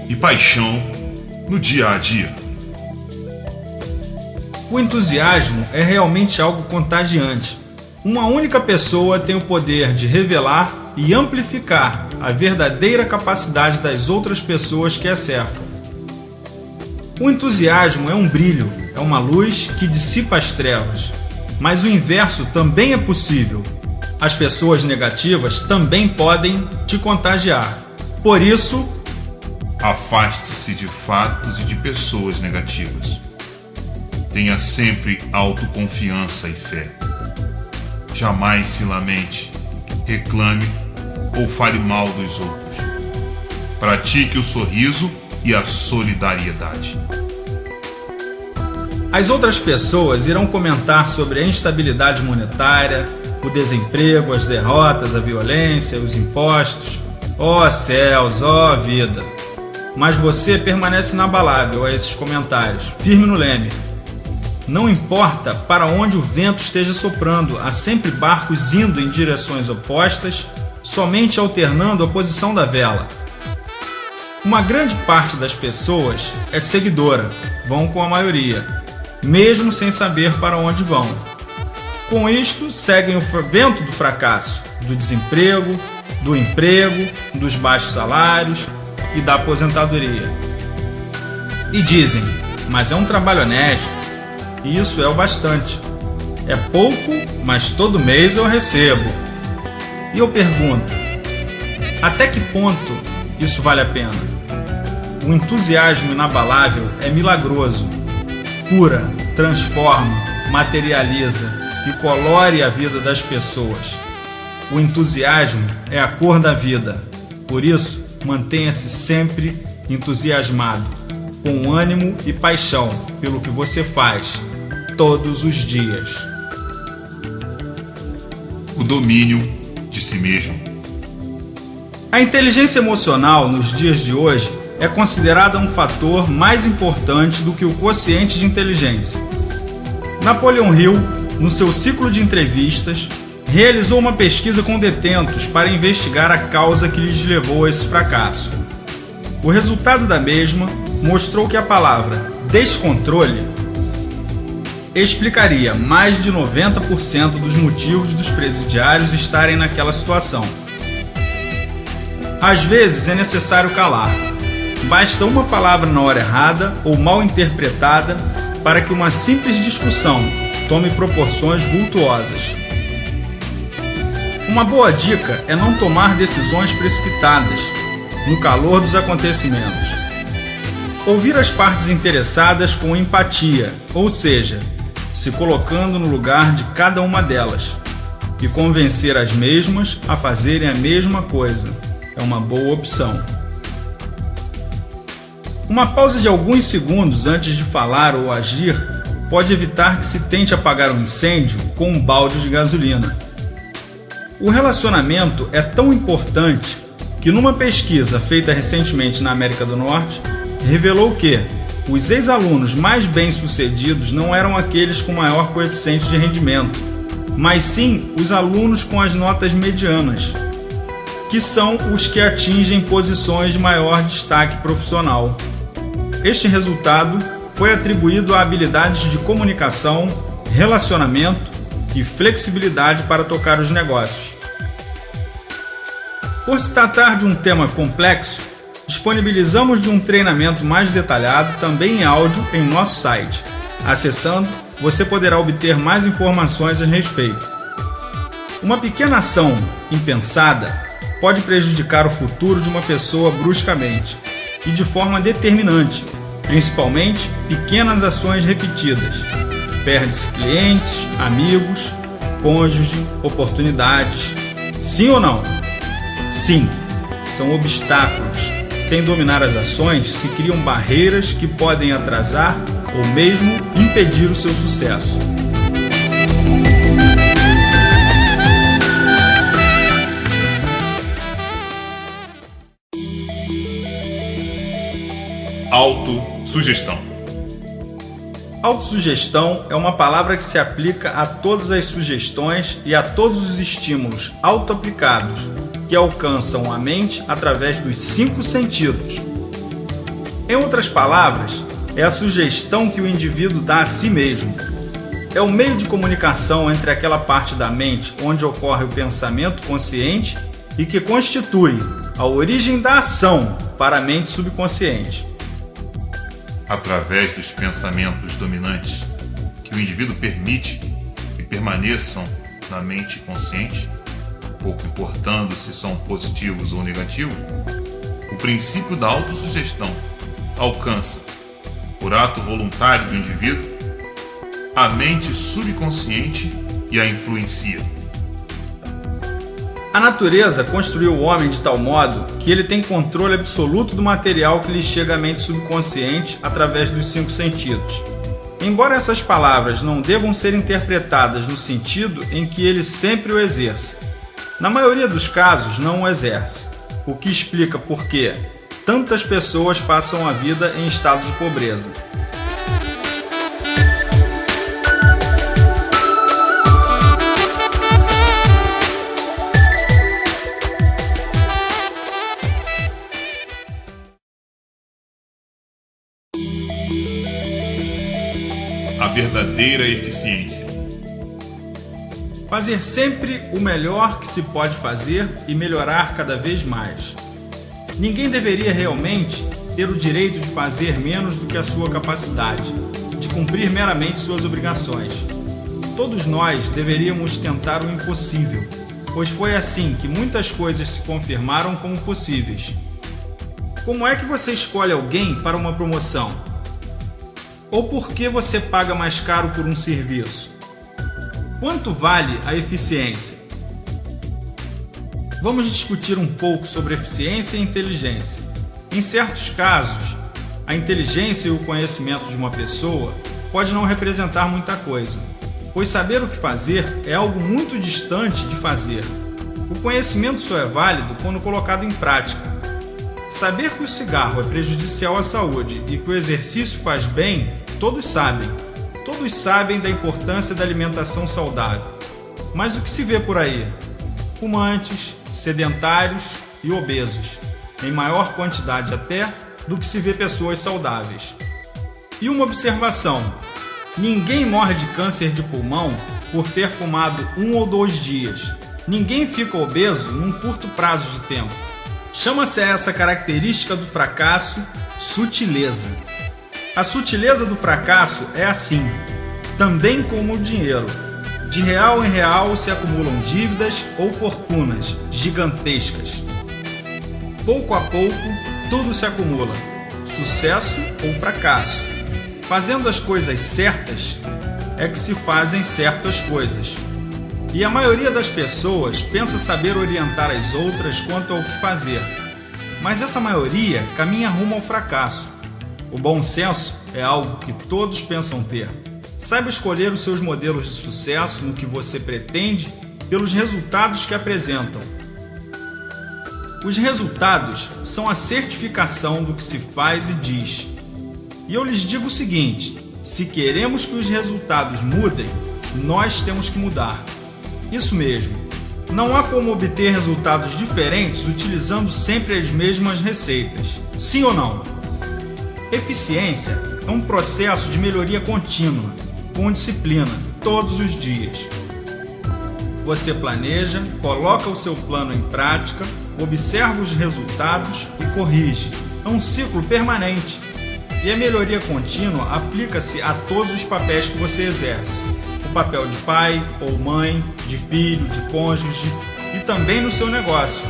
Speaker 1: e paixão no dia a dia.
Speaker 2: O entusiasmo é realmente algo contagiante. Uma única pessoa tem o poder de revelar e amplificar a verdadeira capacidade das outras pessoas que a cercam. O entusiasmo é um brilho, é uma luz que dissipa as trevas. Mas o inverso também é possível. As pessoas negativas também podem te contagiar. Por isso,
Speaker 1: afaste-se de fatos e de pessoas negativas. Tenha sempre autoconfiança e fé. Jamais se lamente, reclame ou fale mal dos outros. Pratique o sorriso e a solidariedade.
Speaker 2: As outras pessoas irão comentar sobre a instabilidade monetária, o desemprego, as derrotas, a violência, os impostos. Ó céus, ó vida! Mas você permanece inabalável a esses comentários, firme no leme. Não importa para onde o vento esteja soprando, há sempre barcos indo em direções opostas, somente alternando a posição da vela. Uma grande parte das pessoas é seguidora, vão com a maioria, mesmo sem saber para onde vão. Com isto, seguem o vento do fracasso, do desemprego, do emprego, dos baixos salários e da aposentadoria. E dizem, mas é um trabalho honesto, e isso é o bastante. É pouco, mas todo mês eu recebo. E eu pergunto, até que ponto isso vale a pena? O entusiasmo inabalável é milagroso, cura, transforma, materializa e colore a vida das pessoas. O entusiasmo é a cor da vida, por isso mantenha-se sempre entusiasmado, com ânimo e paixão pelo que você faz todos os dias.
Speaker 1: O domínio de si mesmo.
Speaker 2: A inteligência emocional nos dias de hoje é considerada um fator mais importante do que o quociente de inteligência. Napoleon Hill, no seu ciclo de entrevistas, realizou uma pesquisa com detentos para investigar a causa que lhes levou a esse fracasso. O resultado da mesma mostrou que a palavra descontrole explicaria mais de 90% dos motivos dos presidiários estarem naquela situação. Às vezes é necessário calar. Basta uma palavra na hora errada ou mal interpretada para que uma simples discussão tome proporções vultuosas. Uma boa dica é não tomar decisões precipitadas no calor dos acontecimentos. Ouvir as partes interessadas com empatia, ou seja, se colocando no lugar de cada uma delas, e convencer as mesmas a fazerem a mesma coisa é uma boa opção. Uma pausa de alguns segundos antes de falar ou agir pode evitar que se tente apagar um incêndio com um balde de gasolina. O relacionamento é tão importante que numa pesquisa feita recentemente na América do Norte, revelou que os ex-alunos mais bem-sucedidos não eram aqueles com maior coeficiente de rendimento, mas sim os alunos com as notas medianas, que são os que atingem posições de maior destaque profissional. Este resultado foi atribuído a habilidades de comunicação, relacionamento e flexibilidade para tocar os negócios. Por se tratar de um tema complexo, disponibilizamos de um treinamento mais detalhado também em áudio em nosso site. Acessando, você poderá obter mais informações a respeito. Uma pequena ação impensada pode prejudicar o futuro de uma pessoa bruscamente e de forma determinante, principalmente pequenas ações repetidas. Perde-se clientes, amigos, cônjuge, oportunidades. Sim ou não? Sim, são obstáculos. Sem dominar as ações, se criam barreiras que podem atrasar ou mesmo impedir o seu sucesso.
Speaker 1: Autossugestão.
Speaker 2: Autossugestão é uma palavra que se aplica a todas as sugestões e a todos os estímulos autoaplicados que alcançam a mente através dos 5 sentidos. Em outras palavras, é a sugestão que o indivíduo dá a si mesmo. É o meio de comunicação entre aquela parte da mente onde ocorre o pensamento consciente e que constitui a origem da ação para a mente subconsciente.
Speaker 1: Através dos pensamentos dominantes que o indivíduo permite que permaneçam na mente consciente, pouco importando se são positivos ou negativos, o princípio da autossugestão alcança, por ato voluntário do indivíduo, a mente subconsciente e a influencia.
Speaker 2: A natureza construiu o homem de tal modo que ele tem controle absoluto do material que lhe chega à mente subconsciente através dos 5 sentidos. Embora essas palavras não devam ser interpretadas no sentido em que ele sempre o exerce, na maioria dos casos não o exerce, o que explica por que tantas pessoas passam a vida em estado de pobreza.
Speaker 1: verdadeira eficiência?
Speaker 2: Fazer sempre o melhor que se pode fazer e melhorar cada vez mais. Ninguém deveria realmente ter o direito de fazer menos do que a sua capacidade, de cumprir meramente suas obrigações. Todos nós deveríamos tentar o impossível, pois foi assim que muitas coisas se confirmaram como possíveis. Como é que você escolhe alguém para uma promoção? Ou por que você paga mais caro por um serviço? Quanto vale a eficiência? Vamos discutir um pouco sobre eficiência e inteligência. Em certos casos, a inteligência e o conhecimento de uma pessoa pode não representar muita coisa, pois saber o que fazer é algo muito distante de fazer. O conhecimento só é válido quando colocado em prática. Saber que o cigarro é prejudicial à saúde e que o exercício faz bem, todos sabem. Todos sabem da importância da alimentação saudável. Mas o que se vê por aí? Fumantes, sedentários e obesos, em maior quantidade até do que se vê pessoas saudáveis. E uma observação: ninguém morre de câncer de pulmão por ter fumado 1 ou 2 dias. Ninguém fica obeso num curto prazo de tempo. Chama-se essa característica do fracasso sutileza. A sutileza do fracasso é assim, também como o dinheiro. De real em real se acumulam dívidas ou fortunas gigantescas. Pouco a pouco, tudo se acumula, sucesso ou fracasso. Fazendo as coisas certas é que se fazem certas coisas. E a maioria das pessoas pensa saber orientar as outras quanto ao que fazer. Mas essa maioria caminha rumo ao fracasso. O bom senso é algo que todos pensam ter. Saiba escolher os seus modelos de sucesso no que você pretende pelos resultados que apresentam. Os resultados são a certificação do que se faz e diz. E eu lhes digo o seguinte: se queremos que os resultados mudem, nós temos que mudar. Isso mesmo, não há como obter resultados diferentes utilizando sempre as mesmas receitas. Sim ou não? Eficiência é um processo de melhoria contínua, com disciplina, todos os dias. Você planeja, coloca o seu plano em prática, observa os resultados e corrige. É um ciclo permanente. E a melhoria contínua aplica-se a todos os papéis que você exerce. O papel de pai ou mãe, de filho, de cônjuge e também no seu negócio.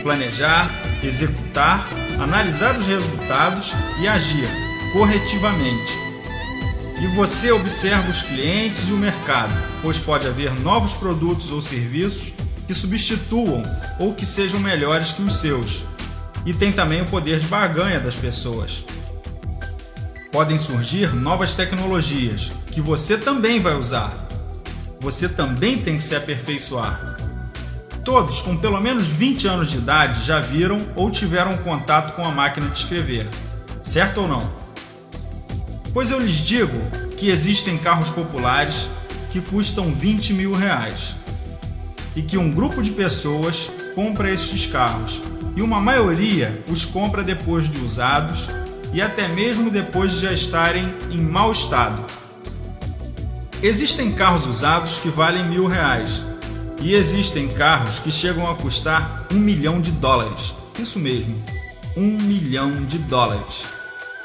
Speaker 2: Planejar, executar, analisar os resultados e agir corretivamente. E você observa os clientes e o mercado, pois pode haver novos produtos ou serviços que substituam ou que sejam melhores que os seus. E tem também o poder de barganha das pessoas. Podem surgir novas tecnologias que você também vai usar. Você também tem que se aperfeiçoar. Todos com pelo menos 20 anos de idade já viram ou tiveram contato com a máquina de escrever, certo ou não? Pois eu lhes digo que existem carros populares que custam 20 mil reais e que um grupo de pessoas compra estes carros e uma maioria os compra depois de usados e até mesmo depois de já estarem em mau estado. Existem carros usados que valem R$1.000 e existem carros que chegam a custar $1 milhão. Isso mesmo, $1 milhão.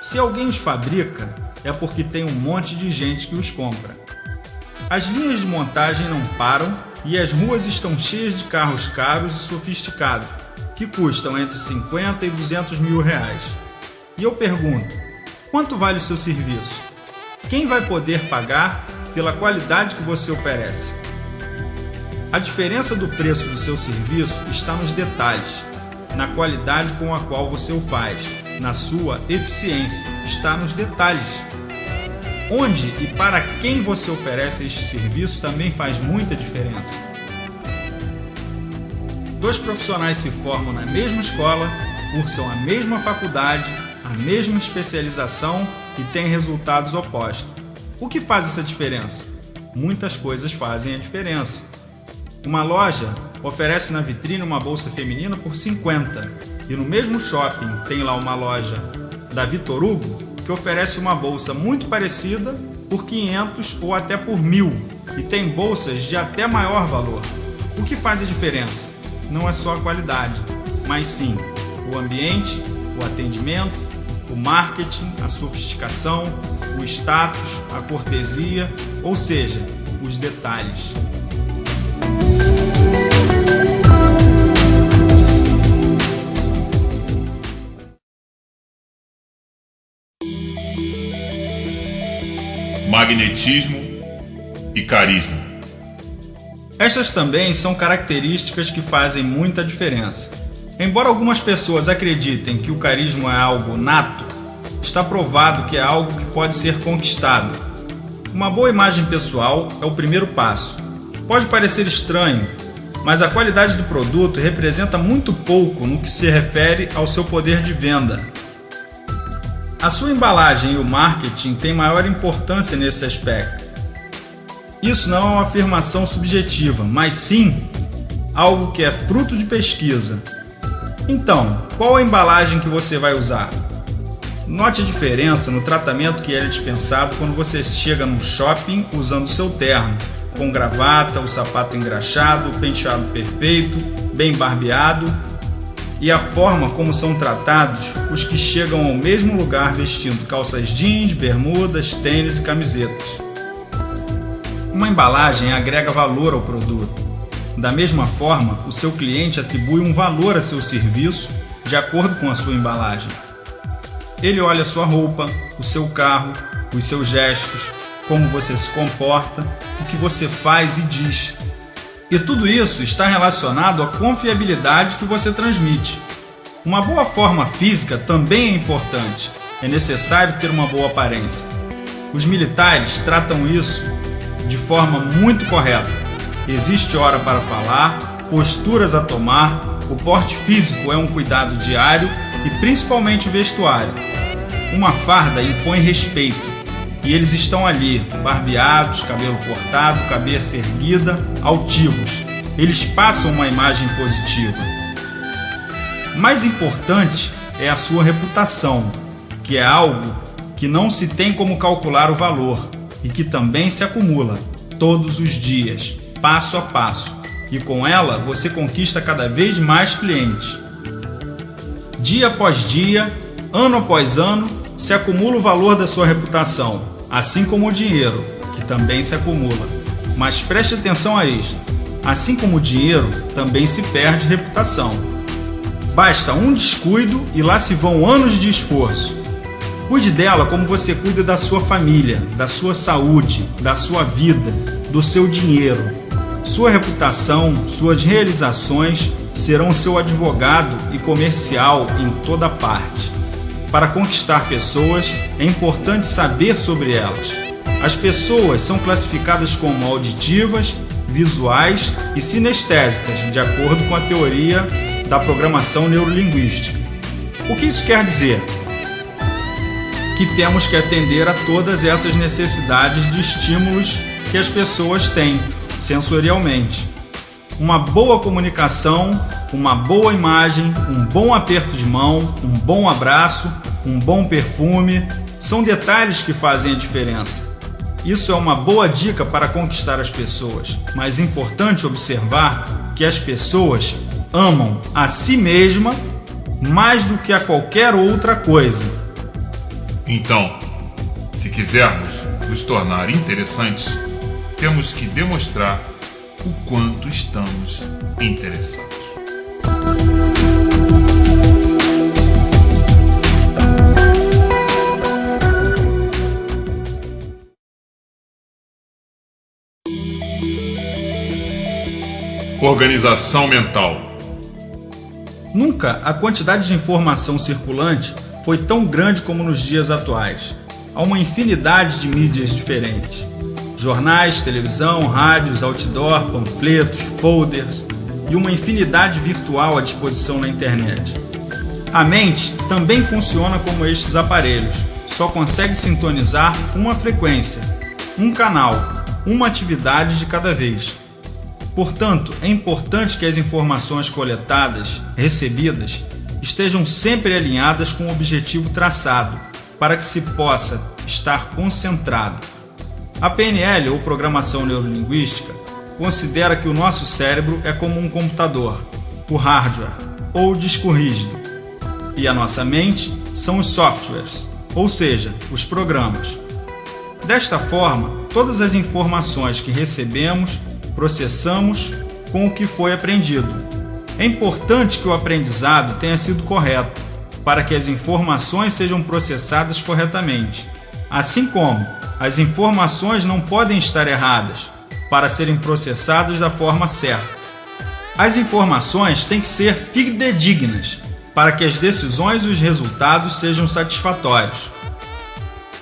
Speaker 2: Se alguém os fabrica, é porque tem um monte de gente que os compra. As linhas de montagem não param e as ruas estão cheias de carros caros e sofisticados, que custam entre 50 e 200 mil reais. E eu pergunto, quanto vale o seu serviço? Quem vai poder pagar pela qualidade que você oferece? A diferença do preço do seu serviço está nos detalhes, na qualidade com a qual você o faz, na sua eficiência, está nos detalhes. Onde e para quem você oferece este serviço também faz muita diferença. 2 profissionais se formam na mesma escola, cursam a mesma faculdade, a mesma especialização e têm resultados opostos. O que faz essa diferença? Muitas coisas fazem a diferença. Uma loja oferece na vitrine uma bolsa feminina por 50 e no mesmo shopping tem lá uma loja da Vitor Hugo que oferece uma bolsa muito parecida por 500 ou até por 1.000 e tem bolsas de até maior valor. O que faz a diferença? Não é só a qualidade, mas sim o ambiente, o atendimento, o marketing, a sofisticação, o status, a cortesia, ou seja, os detalhes.
Speaker 1: Magnetismo e carisma.
Speaker 2: Estas também são características que fazem muita diferença. Embora algumas pessoas acreditem que o carisma é algo nato, está provado que é algo que pode ser conquistado. Uma boa imagem pessoal é o primeiro passo. Pode parecer estranho, mas a qualidade do produto representa muito pouco no que se refere ao seu poder de venda. A sua embalagem e o marketing têm maior importância nesse aspecto. Isso não é uma afirmação subjetiva, mas sim algo que é fruto de pesquisa. Então, qual a embalagem que você vai usar? Note a diferença no tratamento que é dispensado quando você chega num shopping usando seu terno, com gravata, o sapato engraxado, o penteado perfeito, bem barbeado, e a forma como são tratados os que chegam ao mesmo lugar vestindo calças jeans, bermudas, tênis e camisetas. Uma embalagem agrega valor ao produto. Da mesma forma, o seu cliente atribui um valor a seu serviço de acordo com a sua embalagem. Ele olha a sua roupa, o seu carro, os seus gestos, como você se comporta, o que você faz e diz. E tudo isso está relacionado à confiabilidade que você transmite. Uma boa forma física também é importante. É necessário ter uma boa aparência. Os militares tratam isso de forma muito correta. Existe hora para falar, posturas a tomar, o porte físico é um cuidado diário e principalmente o vestuário. Uma farda impõe respeito. E eles estão ali, barbeados, cabelo cortado, cabeça erguida, altivos. Eles passam uma imagem positiva. Mais importante é a sua reputação, que é algo que não se tem como calcular o valor e que também se acumula todos os dias, passo a passo. E com ela você conquista cada vez mais clientes. Dia após dia, ano após ano, se acumula o valor da sua reputação, assim como o dinheiro, que também se acumula. Mas preste atenção a isto: assim como o dinheiro, também se perde reputação. Basta um descuido e lá se vão anos de esforço. Cuide dela como você cuida da sua família, da sua saúde, da sua vida, do seu dinheiro. Sua reputação, suas realizações serão seu advogado e comercial em toda parte. Para conquistar pessoas, é importante saber sobre elas. As pessoas são classificadas como auditivas, visuais e sinestésicas, de acordo com a teoria da programação neurolinguística. O que isso quer dizer? Que temos que atender a todas essas necessidades de estímulos que as pessoas têm sensorialmente. Uma boa comunicação, uma boa imagem, um bom aperto de mão, um bom abraço, um bom perfume, são detalhes que fazem a diferença. Isso é uma boa dica para conquistar as pessoas, mas é importante observar que as pessoas amam a si mesma mais do que a qualquer outra coisa.
Speaker 1: Então, se quisermos nos tornar interessantes, temos que demonstrar o quanto estamos interessados. Organização mental.
Speaker 2: Nunca a quantidade de informação circulante foi tão grande como nos dias atuais. Há uma infinidade de mídias diferentes. Jornais, televisão, rádios, outdoor, panfletos, folders e uma infinidade virtual à disposição na internet. A mente também funciona como estes aparelhos, só consegue sintonizar uma frequência, um canal, uma atividade de cada vez. Portanto, é importante que as informações coletadas, recebidas, estejam sempre alinhadas com o objetivo traçado, para que se possa estar concentrado. A PNL, ou Programação Neurolinguística, considera que o nosso cérebro é como um computador, o hardware, ou disco rígido, e a nossa mente são os softwares, ou seja, os programas. Desta forma, todas as informações que recebemos, processamos com o que foi aprendido. É importante que o aprendizado tenha sido correto, para que as informações sejam processadas corretamente. Assim como as informações não podem estar erradas, para serem processadas da forma certa. As informações têm que ser fidedignas, para que as decisões e os resultados sejam satisfatórios.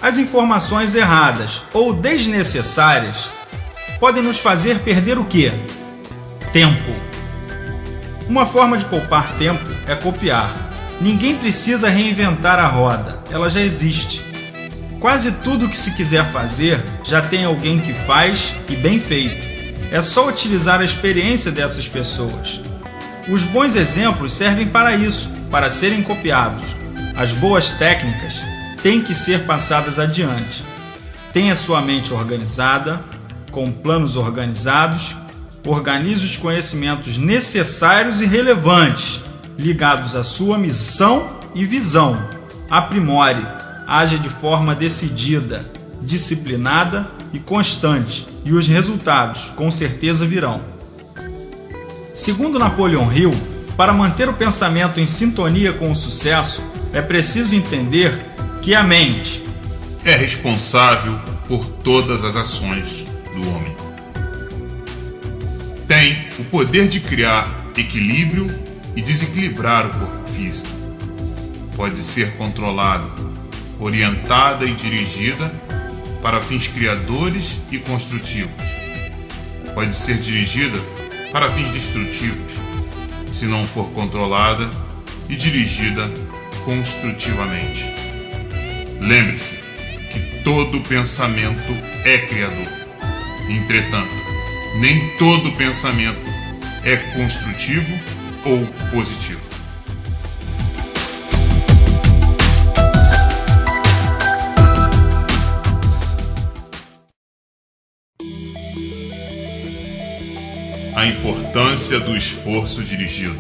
Speaker 2: As informações erradas ou desnecessárias podem nos fazer perder o quê? Tempo. Uma forma de poupar tempo é copiar. Ninguém precisa reinventar a roda, ela já existe. Quase tudo que se quiser fazer já tem alguém que faz e bem feito. É só utilizar a experiência dessas pessoas. Os bons exemplos servem para isso, para serem copiados. As boas técnicas têm que ser passadas adiante. Tenha sua mente organizada, com planos organizados, organize os conhecimentos necessários e relevantes, ligados à sua missão e visão. Aprimore, haja de forma decidida, disciplinada e constante, e os resultados com certeza virão. Segundo Napoleon Hill, para manter o pensamento em sintonia com o sucesso, é preciso entender que a mente
Speaker 1: é responsável por todas as ações do homem. Tem o poder de criar equilíbrio e desequilibrar o corpo físico. Pode ser controlada, orientada e dirigida para fins criadores e construtivos. Pode ser dirigida para fins destrutivos, se não for controlada e dirigida construtivamente. Lembre-se que todo pensamento é criador. Entretanto, nem todo pensamento é construtivo ou positivo. A importância do esforço dirigido.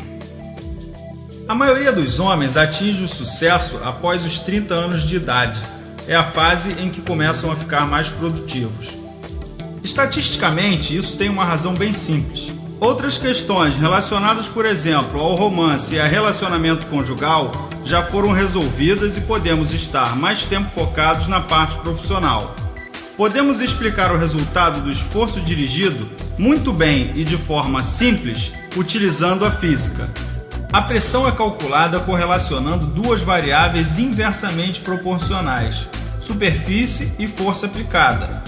Speaker 2: A maioria dos homens atinge o sucesso após os 30 anos de idade. É a fase em que começam a ficar mais produtivos. Estatisticamente, isso tem uma razão bem simples. Outras questões relacionadas, por exemplo, ao romance e a relacionamento conjugal já foram resolvidas e podemos estar mais tempo focados na parte profissional. Podemos explicar o resultado do esforço dirigido muito bem e de forma simples utilizando a física. A pressão é calculada correlacionando duas variáveis inversamente proporcionais, superfície e força aplicada.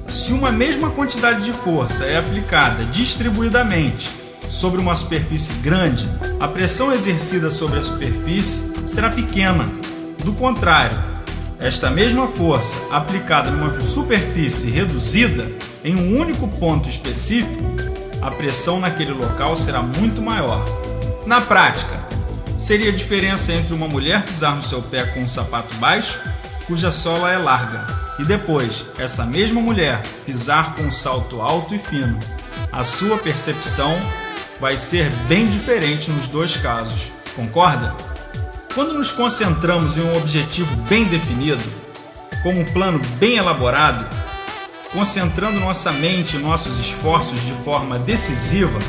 Speaker 2: Se uma mesma quantidade de força é aplicada distribuidamente sobre uma superfície grande, a pressão exercida sobre a superfície será pequena. Do contrário, esta mesma força aplicada numa superfície reduzida em um único ponto específico, a pressão naquele local será muito maior. Na prática, seria a diferença entre uma mulher pisar no seu pé com um sapato baixo, cuja sola é larga, e depois essa mesma mulher pisar com um salto alto e fino. A sua percepção vai ser bem diferente nos dois casos, concorda? Quando nos concentramos em um objetivo bem definido, com um plano bem elaborado, concentrando nossa mente e nossos esforços de forma decisiva,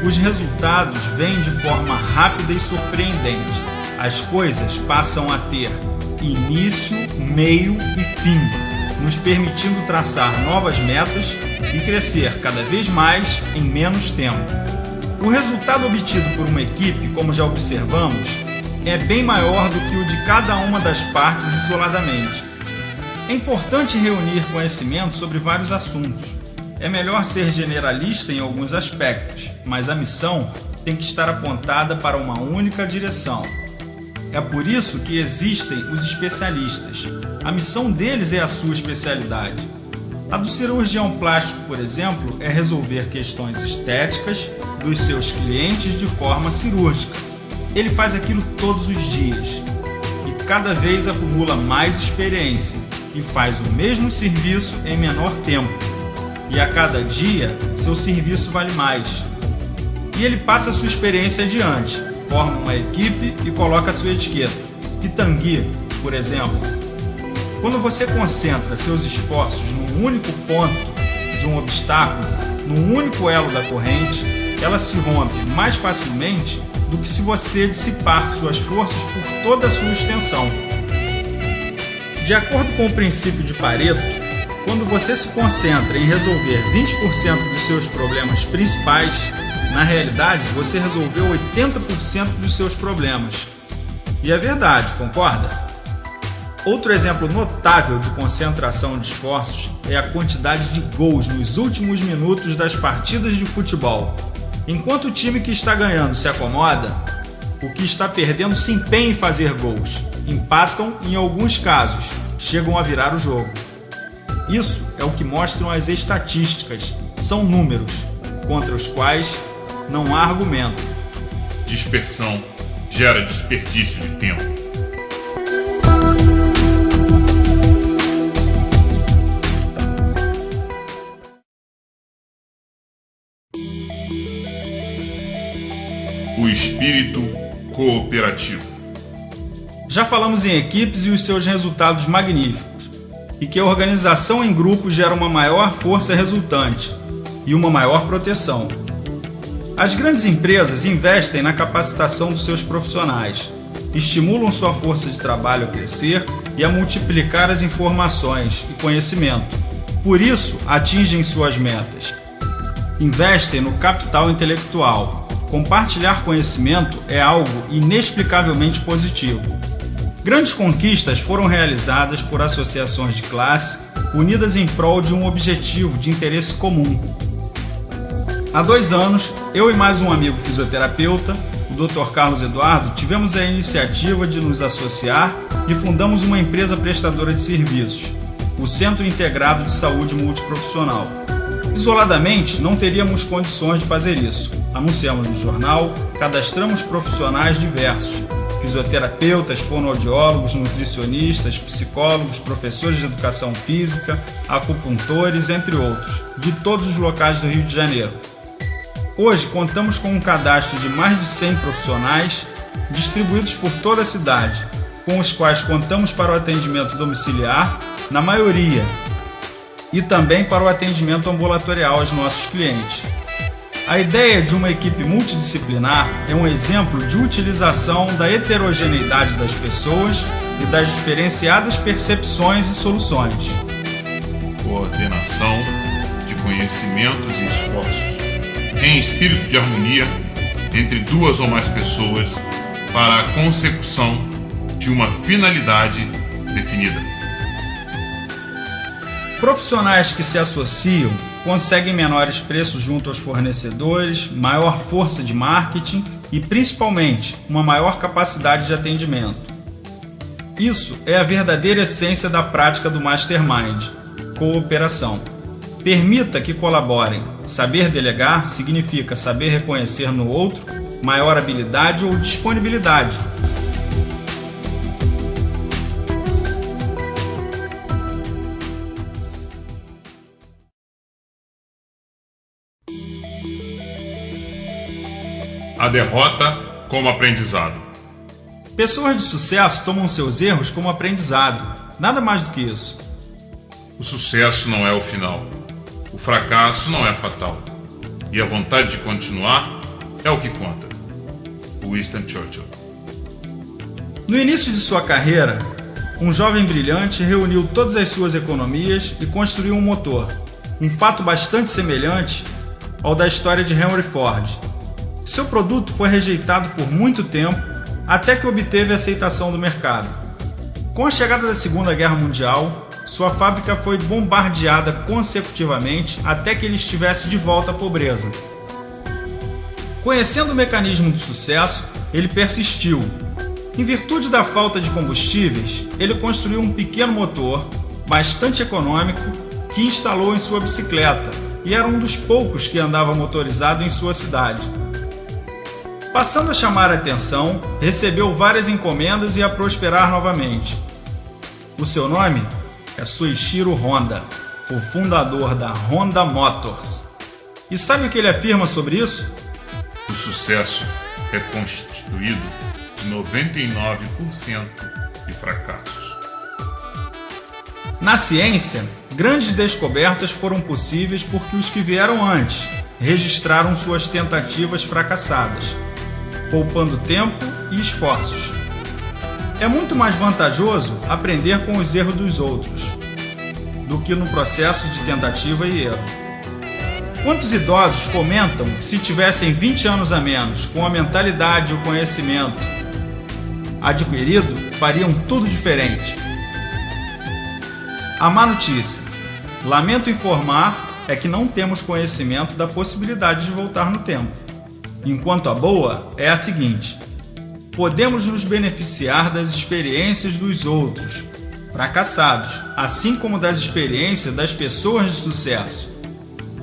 Speaker 2: os resultados vêm de forma rápida e surpreendente. As coisas passam a ter início, meio e fim, nos permitindo traçar novas metas e crescer cada vez mais em menos tempo. O resultado obtido por uma equipe, como já observamos, é bem maior do que o de cada uma das partes isoladamente. É importante reunir conhecimento sobre vários assuntos. É melhor ser generalista em alguns aspectos, mas a missão tem que estar apontada para uma única direção. É por isso que existem os especialistas. A missão deles é a sua especialidade. A do cirurgião plástico, por exemplo, é resolver questões estéticas dos seus clientes de forma cirúrgica. Ele faz aquilo todos os dias e cada vez acumula mais experiência. e faz o mesmo serviço em menor tempo. E a cada dia, seu serviço vale mais. E ele passa a sua experiência adiante, forma uma equipe e coloca a sua etiqueta. Pitangui, por exemplo. Quando você concentra seus esforços num único ponto de um obstáculo, num único elo da corrente, ela se rompe mais facilmente do que se você dissipar suas forças por toda a sua extensão. De acordo com o princípio de Pareto, quando você se concentra em resolver 20% dos seus problemas principais, na realidade você resolveu 80% dos seus problemas. E é verdade, concorda? Outro exemplo notável de concentração de esforços é a quantidade de gols nos últimos minutos das partidas de futebol. Enquanto o time que está ganhando se acomoda, o que está perdendo se empenha em fazer gols, empatam e, em alguns casos, chegam a virar o jogo. Isso é o que mostram as estatísticas, são números, contra os quais não há argumento.
Speaker 1: Dispersão gera desperdício de tempo. O espírito cooperativo.
Speaker 2: Já falamos em equipes e os seus resultados magníficos, e que a organização em grupo gera uma maior força resultante e uma maior proteção. As grandes empresas investem na capacitação dos seus profissionais, estimulam sua força de trabalho a crescer e a multiplicar as informações e conhecimento. Por isso, atingem suas metas. Investem no capital intelectual. Compartilhar conhecimento é algo inexplicavelmente positivo. Grandes conquistas foram realizadas por associações de classe unidas em prol de um objetivo de interesse comum. Há 2 anos, eu e mais um amigo fisioterapeuta, o Dr. Carlos Eduardo, tivemos a iniciativa de nos associar e fundamos uma empresa prestadora de serviços, o Centro Integrado de Saúde Multiprofissional. Isoladamente, não teríamos condições de fazer isso. Anunciamos no jornal, cadastramos profissionais diversos, fisioterapeutas, fonoaudiólogos, nutricionistas, psicólogos, professores de educação física, acupuntores, entre outros, de todos os locais do Rio de Janeiro. Hoje contamos com um cadastro de mais de 100 profissionais distribuídos por toda a cidade, com os quais contamos para o atendimento domiciliar, na maioria, e também para o atendimento ambulatorial aos nossos clientes. A ideia de uma equipe multidisciplinar é um exemplo de utilização da heterogeneidade das pessoas e das diferenciadas percepções e soluções.
Speaker 1: Coordenação de conhecimentos e esforços em espírito de harmonia entre 2 ou mais pessoas para a consecução de uma finalidade definida.
Speaker 2: Profissionais que se associam conseguem menores preços junto aos fornecedores, maior força de marketing e, principalmente, uma maior capacidade de atendimento. Isso é a verdadeira essência da prática do Mastermind, cooperação. Permita que colaborem. Saber delegar significa saber reconhecer no outro maior habilidade ou disponibilidade.
Speaker 1: A derrota como aprendizado.
Speaker 2: Pessoas de sucesso tomam seus erros como aprendizado. Nada mais do que isso.
Speaker 1: O sucesso não é o final. O fracasso não é fatal. E a vontade de continuar é o que conta. Winston Churchill.
Speaker 2: No início de sua carreira, um jovem brilhante reuniu todas as suas economias e construiu um motor. Um fato bastante semelhante ao da história de Henry Ford. Seu produto foi rejeitado por muito tempo, até que obteve a aceitação do mercado. Com a chegada da Segunda Guerra Mundial, sua fábrica foi bombardeada consecutivamente até que ele estivesse de volta à pobreza. Conhecendo o mecanismo do sucesso, ele persistiu. Em virtude da falta de combustíveis, ele construiu um pequeno motor, bastante econômico, que instalou em sua bicicleta, e era um dos poucos que andava motorizado em sua cidade. Passando a chamar a atenção, recebeu várias encomendas e a prosperar novamente. O seu nome é Soichiro Honda, o fundador da Honda Motors. E sabe o que ele afirma sobre isso?
Speaker 1: O sucesso é constituído de 99% de fracassos.
Speaker 2: Na ciência, grandes descobertas foram possíveis porque os que vieram antes registraram suas tentativas fracassadas, poupando tempo e esforços. É muito mais vantajoso aprender com os erros dos outros do que no processo de tentativa e erro. Quantos idosos comentam que se tivessem 20 anos a menos, com a mentalidade e o conhecimento adquirido, fariam tudo diferente? A má notícia, lamento informar, é que não temos conhecimento da possibilidade de voltar no tempo. Enquanto a boa é a seguinte: podemos nos beneficiar das experiências dos outros, fracassados, assim como das experiências das pessoas de sucesso.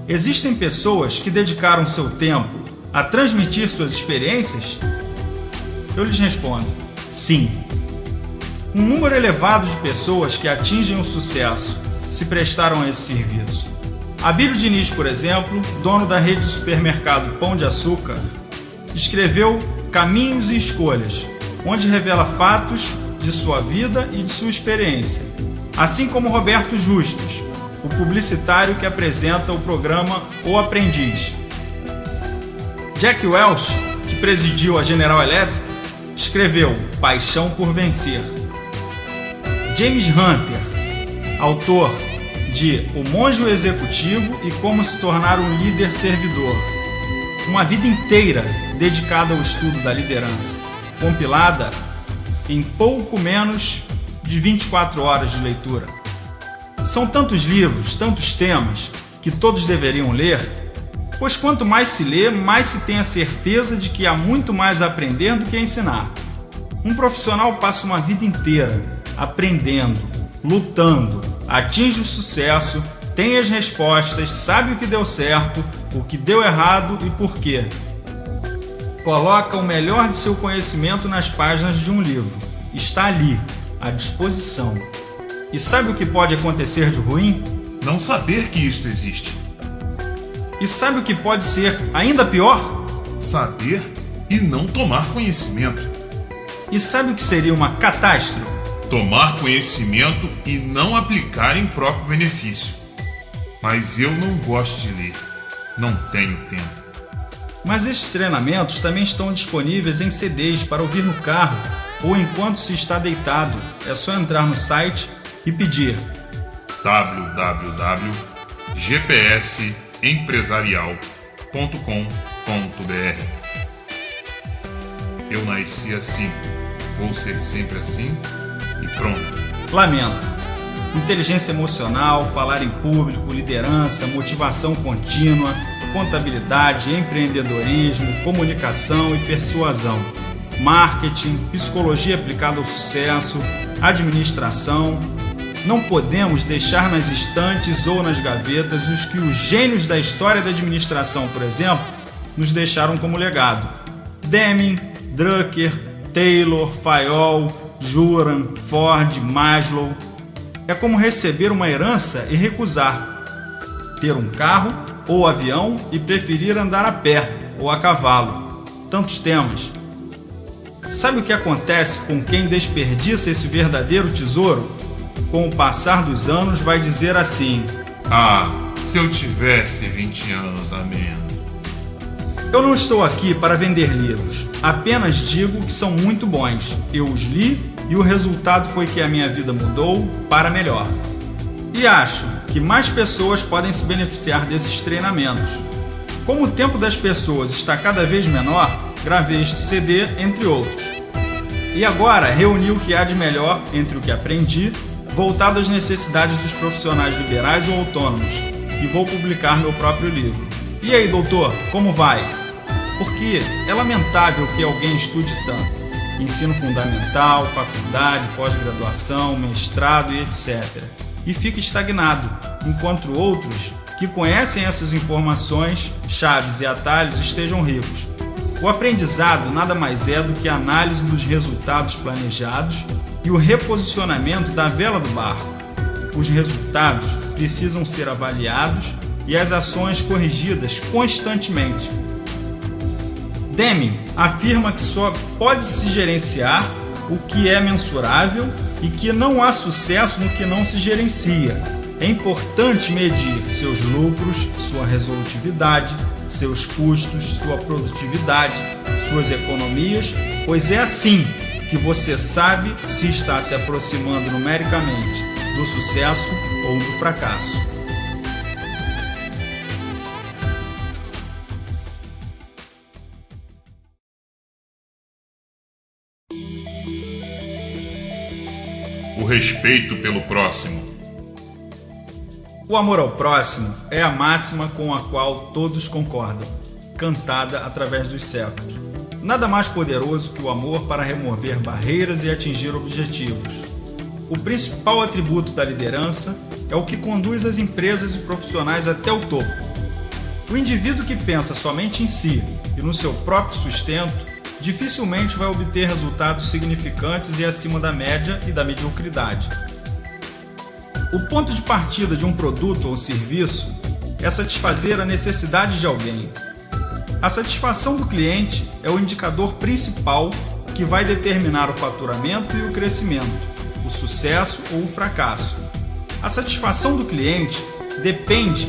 Speaker 2: Existem pessoas que dedicaram seu tempo a transmitir suas experiências? Eu lhes respondo: sim. Um número elevado de pessoas que atingem o sucesso se prestaram a esse serviço. Abílio Diniz, por exemplo, dono da rede de supermercado Pão de Açúcar, escreveu Caminhos e Escolhas, onde revela fatos de sua vida e de sua experiência, assim como Roberto Justus, o publicitário que apresenta o programa O Aprendiz. Jack Welch, que presidiu a General Electric, escreveu Paixão por Vencer. James Hunter, autor de O Monge Executivo e Como se Tornar um Líder Servidor, uma vida inteira dedicada ao estudo da liderança, compilada em pouco menos de 24 horas de leitura. São tantos livros, tantos temas, que todos deveriam ler, pois quanto mais se lê, mais se tem a certeza de que há muito mais a aprender do que a ensinar. Um profissional passa uma vida inteira aprendendo, lutando, atinge o sucesso, tem as respostas, sabe o que deu certo, o que deu errado e por quê. Coloca o melhor de seu conhecimento nas páginas de um livro. Está ali, à disposição. E sabe o que pode acontecer de ruim?
Speaker 1: Não saber que isto existe.
Speaker 2: E sabe o que pode ser ainda pior?
Speaker 1: Saber e não tomar conhecimento.
Speaker 2: E sabe o que seria uma catástrofe?
Speaker 1: Tomar conhecimento e não aplicar em próprio benefício. Mas eu não gosto de ler. Não tenho tempo.
Speaker 2: Mas estes treinamentos também estão disponíveis em CDs para ouvir no carro ou enquanto se está deitado. É só entrar no site e pedir
Speaker 1: www.gpsempresarial.com.br. Eu nasci assim, vou ser sempre assim e pronto.
Speaker 2: Lamento. Inteligência emocional, falar em público, liderança, motivação contínua, contabilidade, empreendedorismo, comunicação e persuasão, marketing, psicologia aplicada ao sucesso, administração. Não podemos deixar nas estantes ou nas gavetas os que os gênios da história da administração, por exemplo, nos deixaram como legado. Deming, Drucker, Taylor, Fayol, Juran, Ford, Maslow. É como receber uma herança e recusar. Ter um carro ou avião e preferir andar a pé ou a cavalo. Tantos temas. Sabe o que acontece com quem desperdiça esse verdadeiro tesouro? Com o passar dos anos vai dizer assim:
Speaker 1: ah, se eu tivesse 20 anos a menos.
Speaker 2: Eu não estou aqui para vender livros, apenas digo que são muito bons. Eu os li e o resultado foi que a minha vida mudou para melhor. E acho que mais pessoas podem se beneficiar desses treinamentos. Como o tempo das pessoas está cada vez menor, gravei este CD, entre outros. E agora reuni o que há de melhor entre o que aprendi, voltado às necessidades dos profissionais liberais ou autônomos, e vou publicar meu próprio livro. E aí, doutor, como vai? Porque é lamentável que alguém estude tanto. Ensino fundamental, faculdade, pós-graduação, mestrado e etc. E fica estagnado, enquanto outros que conhecem essas informações, chaves e atalhos estejam ricos. O aprendizado nada mais é do que a análise dos resultados planejados e o reposicionamento da vela do barco. os resultados precisam ser avaliados e as ações corrigidas constantemente. Deming afirma que só pode se gerenciar o que é mensurável e que não há sucesso no que não se gerencia. É importante medir seus lucros, sua resolutividade, seus custos, sua produtividade, suas economias, pois é assim que você sabe se está se aproximando numericamente do sucesso ou do fracasso.
Speaker 1: O respeito pelo próximo.
Speaker 2: O amor ao próximo é a máxima com a qual todos concordam, cantada através dos séculos. Nada mais poderoso que o amor para remover barreiras e atingir objetivos. O principal atributo da liderança é o que conduz as empresas e profissionais até o topo. O indivíduo que pensa somente em si e no seu próprio sustento dificilmente vai obter resultados significantes e acima da média e da mediocridade. O ponto de partida de um produto ou serviço é satisfazer a necessidade de alguém. A satisfação do cliente é o indicador principal que vai determinar o faturamento e o crescimento, o sucesso ou o fracasso. A satisfação do cliente depende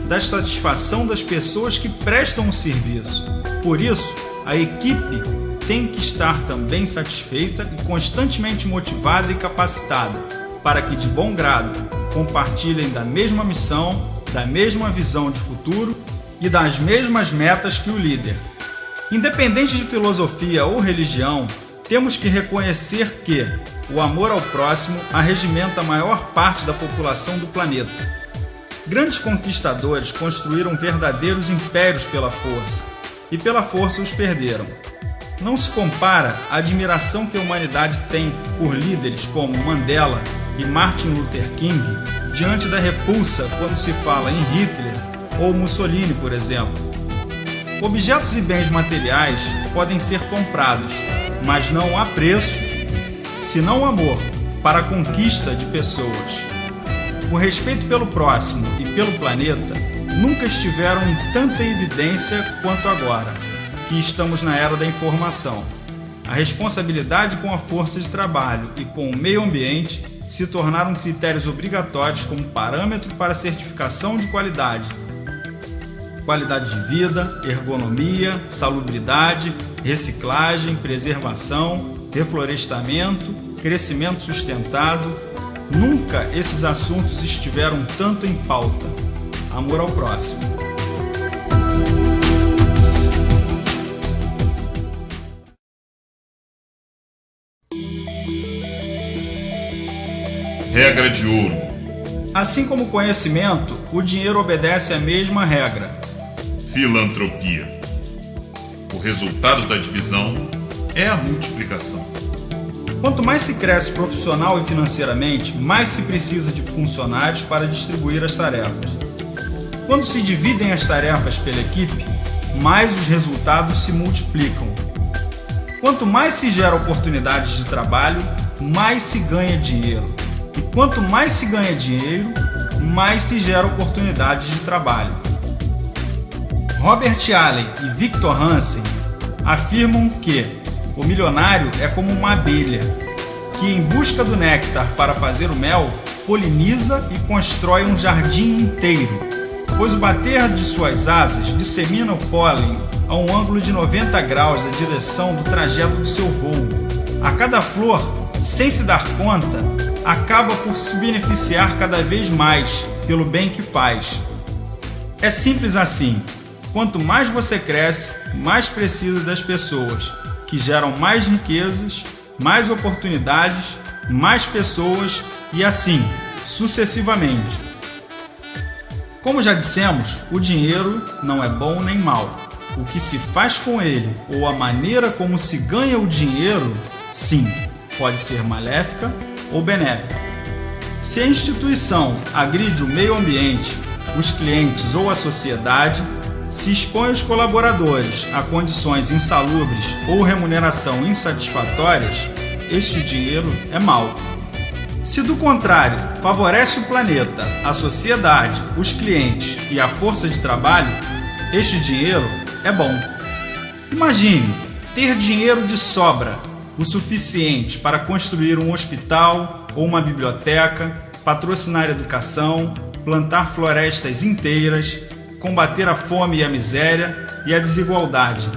Speaker 2: da satisfação das pessoas que prestam o serviço. Por isso, a equipe tem que estar também satisfeita e constantemente motivada e capacitada para que, de bom grado, compartilhem da mesma missão, da mesma visão de futuro e das mesmas metas que o líder. Independente de filosofia ou religião, temos que reconhecer que o amor ao próximo arregimenta a maior parte da população do planeta. Grandes conquistadores construíram verdadeiros impérios pela força, e pela força os perderam. Não se compara a admiração que a humanidade tem por líderes como Mandela e Martin Luther King diante da repulsa quando se fala em Hitler ou Mussolini, por exemplo. Objetos e bens materiais podem ser comprados, mas não há preço, senão o amor, para a conquista de pessoas. O respeito pelo próximo e pelo planeta nunca estiveram em tanta evidência quanto agora, que estamos na era da informação. A responsabilidade com a força de trabalho e com o meio ambiente se tornaram critérios obrigatórios como parâmetro para a certificação de qualidade. Qualidade de vida, ergonomia, salubridade, reciclagem, preservação, reflorestamento, crescimento sustentado. Nunca esses assuntos estiveram tanto em pauta. Amor ao próximo.
Speaker 1: Regra de ouro.
Speaker 2: Assim como o conhecimento, o dinheiro obedece à mesma regra.
Speaker 1: Filantropia. O resultado da divisão é a multiplicação.
Speaker 2: Quanto mais se cresce profissional e financeiramente, mais se precisa de funcionários para distribuir as tarefas. Quando se dividem as tarefas pela equipe, mais os resultados se multiplicam. Quanto mais se gera oportunidades de trabalho, mais se ganha dinheiro. E quanto mais se ganha dinheiro, mais se gera oportunidades de trabalho. Robert Allen e Victor Hansen afirmam que o milionário é como uma abelha, que em busca do néctar para fazer o mel, poliniza e constrói um jardim inteiro, pois o bater de suas asas dissemina o pólen a um ângulo de 90 graus da direção do trajeto do seu voo. A cada flor, sem se dar conta, acaba por se beneficiar cada vez mais pelo bem que faz. É simples assim. Quanto mais você cresce, mais precisa das pessoas, que geram mais riquezas, mais oportunidades, mais pessoas e assim, sucessivamente. Como já dissemos, o dinheiro não é bom nem mal. O que se faz com ele ou a maneira como se ganha o dinheiro, sim, pode ser maléfica ou benéfica. Se a instituição agride o meio ambiente, os clientes ou a sociedade, se expõe os colaboradores a condições insalubres ou remuneração insatisfatórias, este dinheiro é mau. Se do contrário, favorece o planeta, a sociedade, os clientes e a força de trabalho, este dinheiro é bom. Imagine ter dinheiro de sobra, o suficiente para construir um hospital ou uma biblioteca, patrocinar educação, plantar florestas inteiras, combater a fome e a miséria e a desigualdade,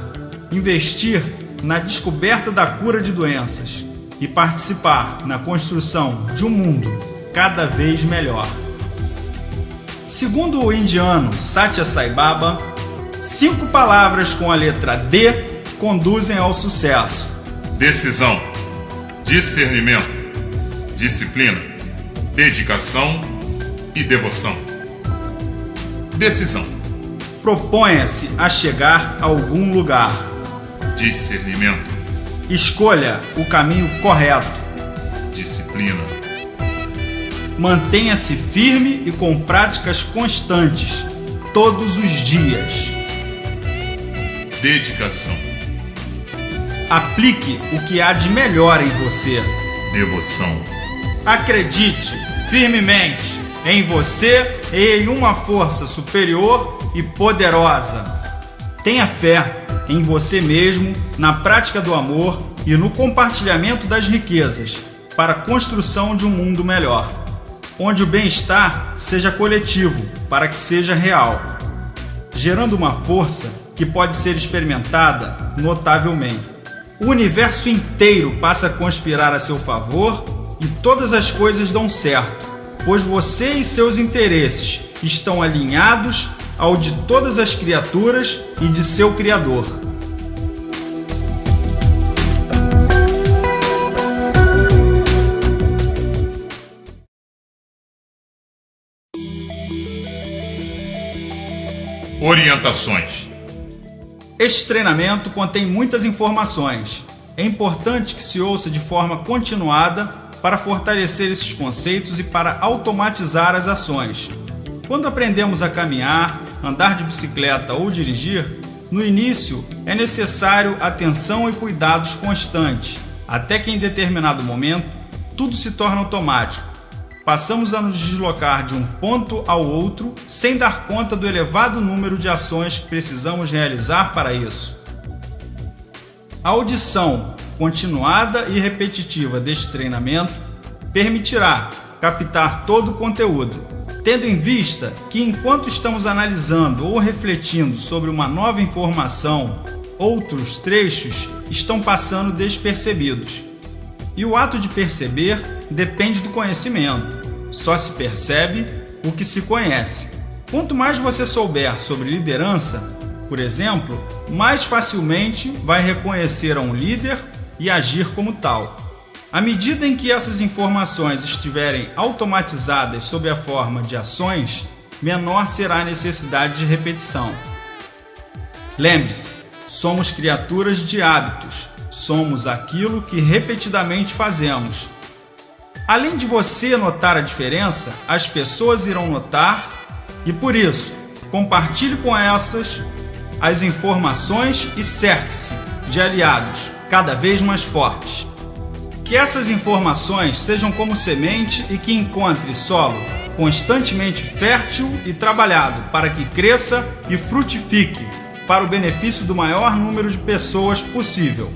Speaker 2: investir na descoberta da cura de doenças e participar na construção de um mundo cada vez melhor. Segundo o indiano Satya Sai Baba, 5 palavras com a letra D conduzem ao sucesso:
Speaker 1: decisão, discernimento, disciplina, dedicação e devoção. Decisão.
Speaker 2: Proponha-se a chegar a algum lugar.
Speaker 1: Discernimento.
Speaker 2: Escolha o caminho correto.
Speaker 1: Disciplina.
Speaker 2: Mantenha-se firme e com práticas constantes, todos os dias.
Speaker 1: Dedicação.
Speaker 2: Aplique o que há de melhor em você.
Speaker 1: Devoção.
Speaker 2: Acredite firmemente em você e em uma força superior e poderosa. Tenha fé em você mesmo, na prática do amor e no compartilhamento das riquezas para a construção de um mundo melhor, onde o bem-estar seja coletivo para que seja real, gerando uma força que pode ser experimentada notavelmente. O universo inteiro passa a conspirar a seu favor e todas as coisas dão certo, pois você e seus interesses estão alinhados ao de todas as criaturas e de seu Criador.
Speaker 1: Orientações.
Speaker 2: Este treinamento contém muitas informações. É importante que se ouça de forma continuada para fortalecer esses conceitos e para automatizar as ações. Quando aprendemos a caminhar, andar de bicicleta ou dirigir, no início é necessário atenção e cuidados constantes, até que em determinado momento tudo se torna automático. Passamos a nos deslocar de um ponto ao outro sem dar conta do elevado número de ações que precisamos realizar para isso. A audição continuada e repetitiva deste treinamento permitirá captar todo o conteúdo, tendo em vista que enquanto estamos analisando ou refletindo sobre uma nova informação, outros trechos estão passando despercebidos. E o ato de perceber depende do conhecimento. Só se percebe o que se conhece. Quanto mais você souber sobre liderança, por exemplo, mais facilmente vai reconhecer a um líder e agir como tal. À medida em que essas informações estiverem automatizadas sob a forma de ações, menor será a necessidade de repetição. Lembre-se, somos criaturas de hábitos. Somos aquilo que repetidamente fazemos. Além de você notar a diferença, as pessoas irão notar e, por isso, compartilhe com essas as informações e cerque-se de aliados cada vez mais fortes. Que essas informações sejam como semente e que encontre solo constantemente fértil e trabalhado para que cresça e frutifique para o benefício do maior número de pessoas possível.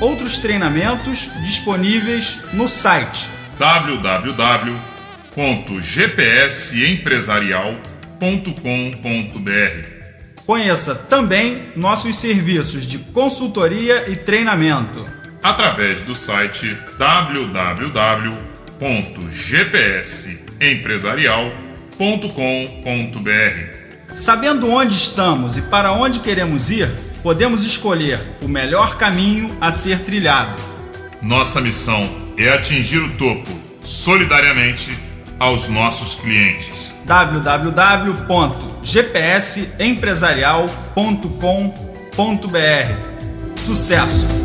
Speaker 2: Outros treinamentos disponíveis no site
Speaker 1: www.gpsempresarial.com.br.
Speaker 2: Conheça também nossos serviços de consultoria e treinamento
Speaker 1: através do site www.gpsempresarial.com.br.
Speaker 2: Sabendo onde estamos e para onde queremos ir, podemos escolher o melhor caminho a ser trilhado.
Speaker 1: Nossa missão é atingir o topo solidariamente aos nossos clientes.
Speaker 2: www.gpsempresarial.com.br. Sucesso!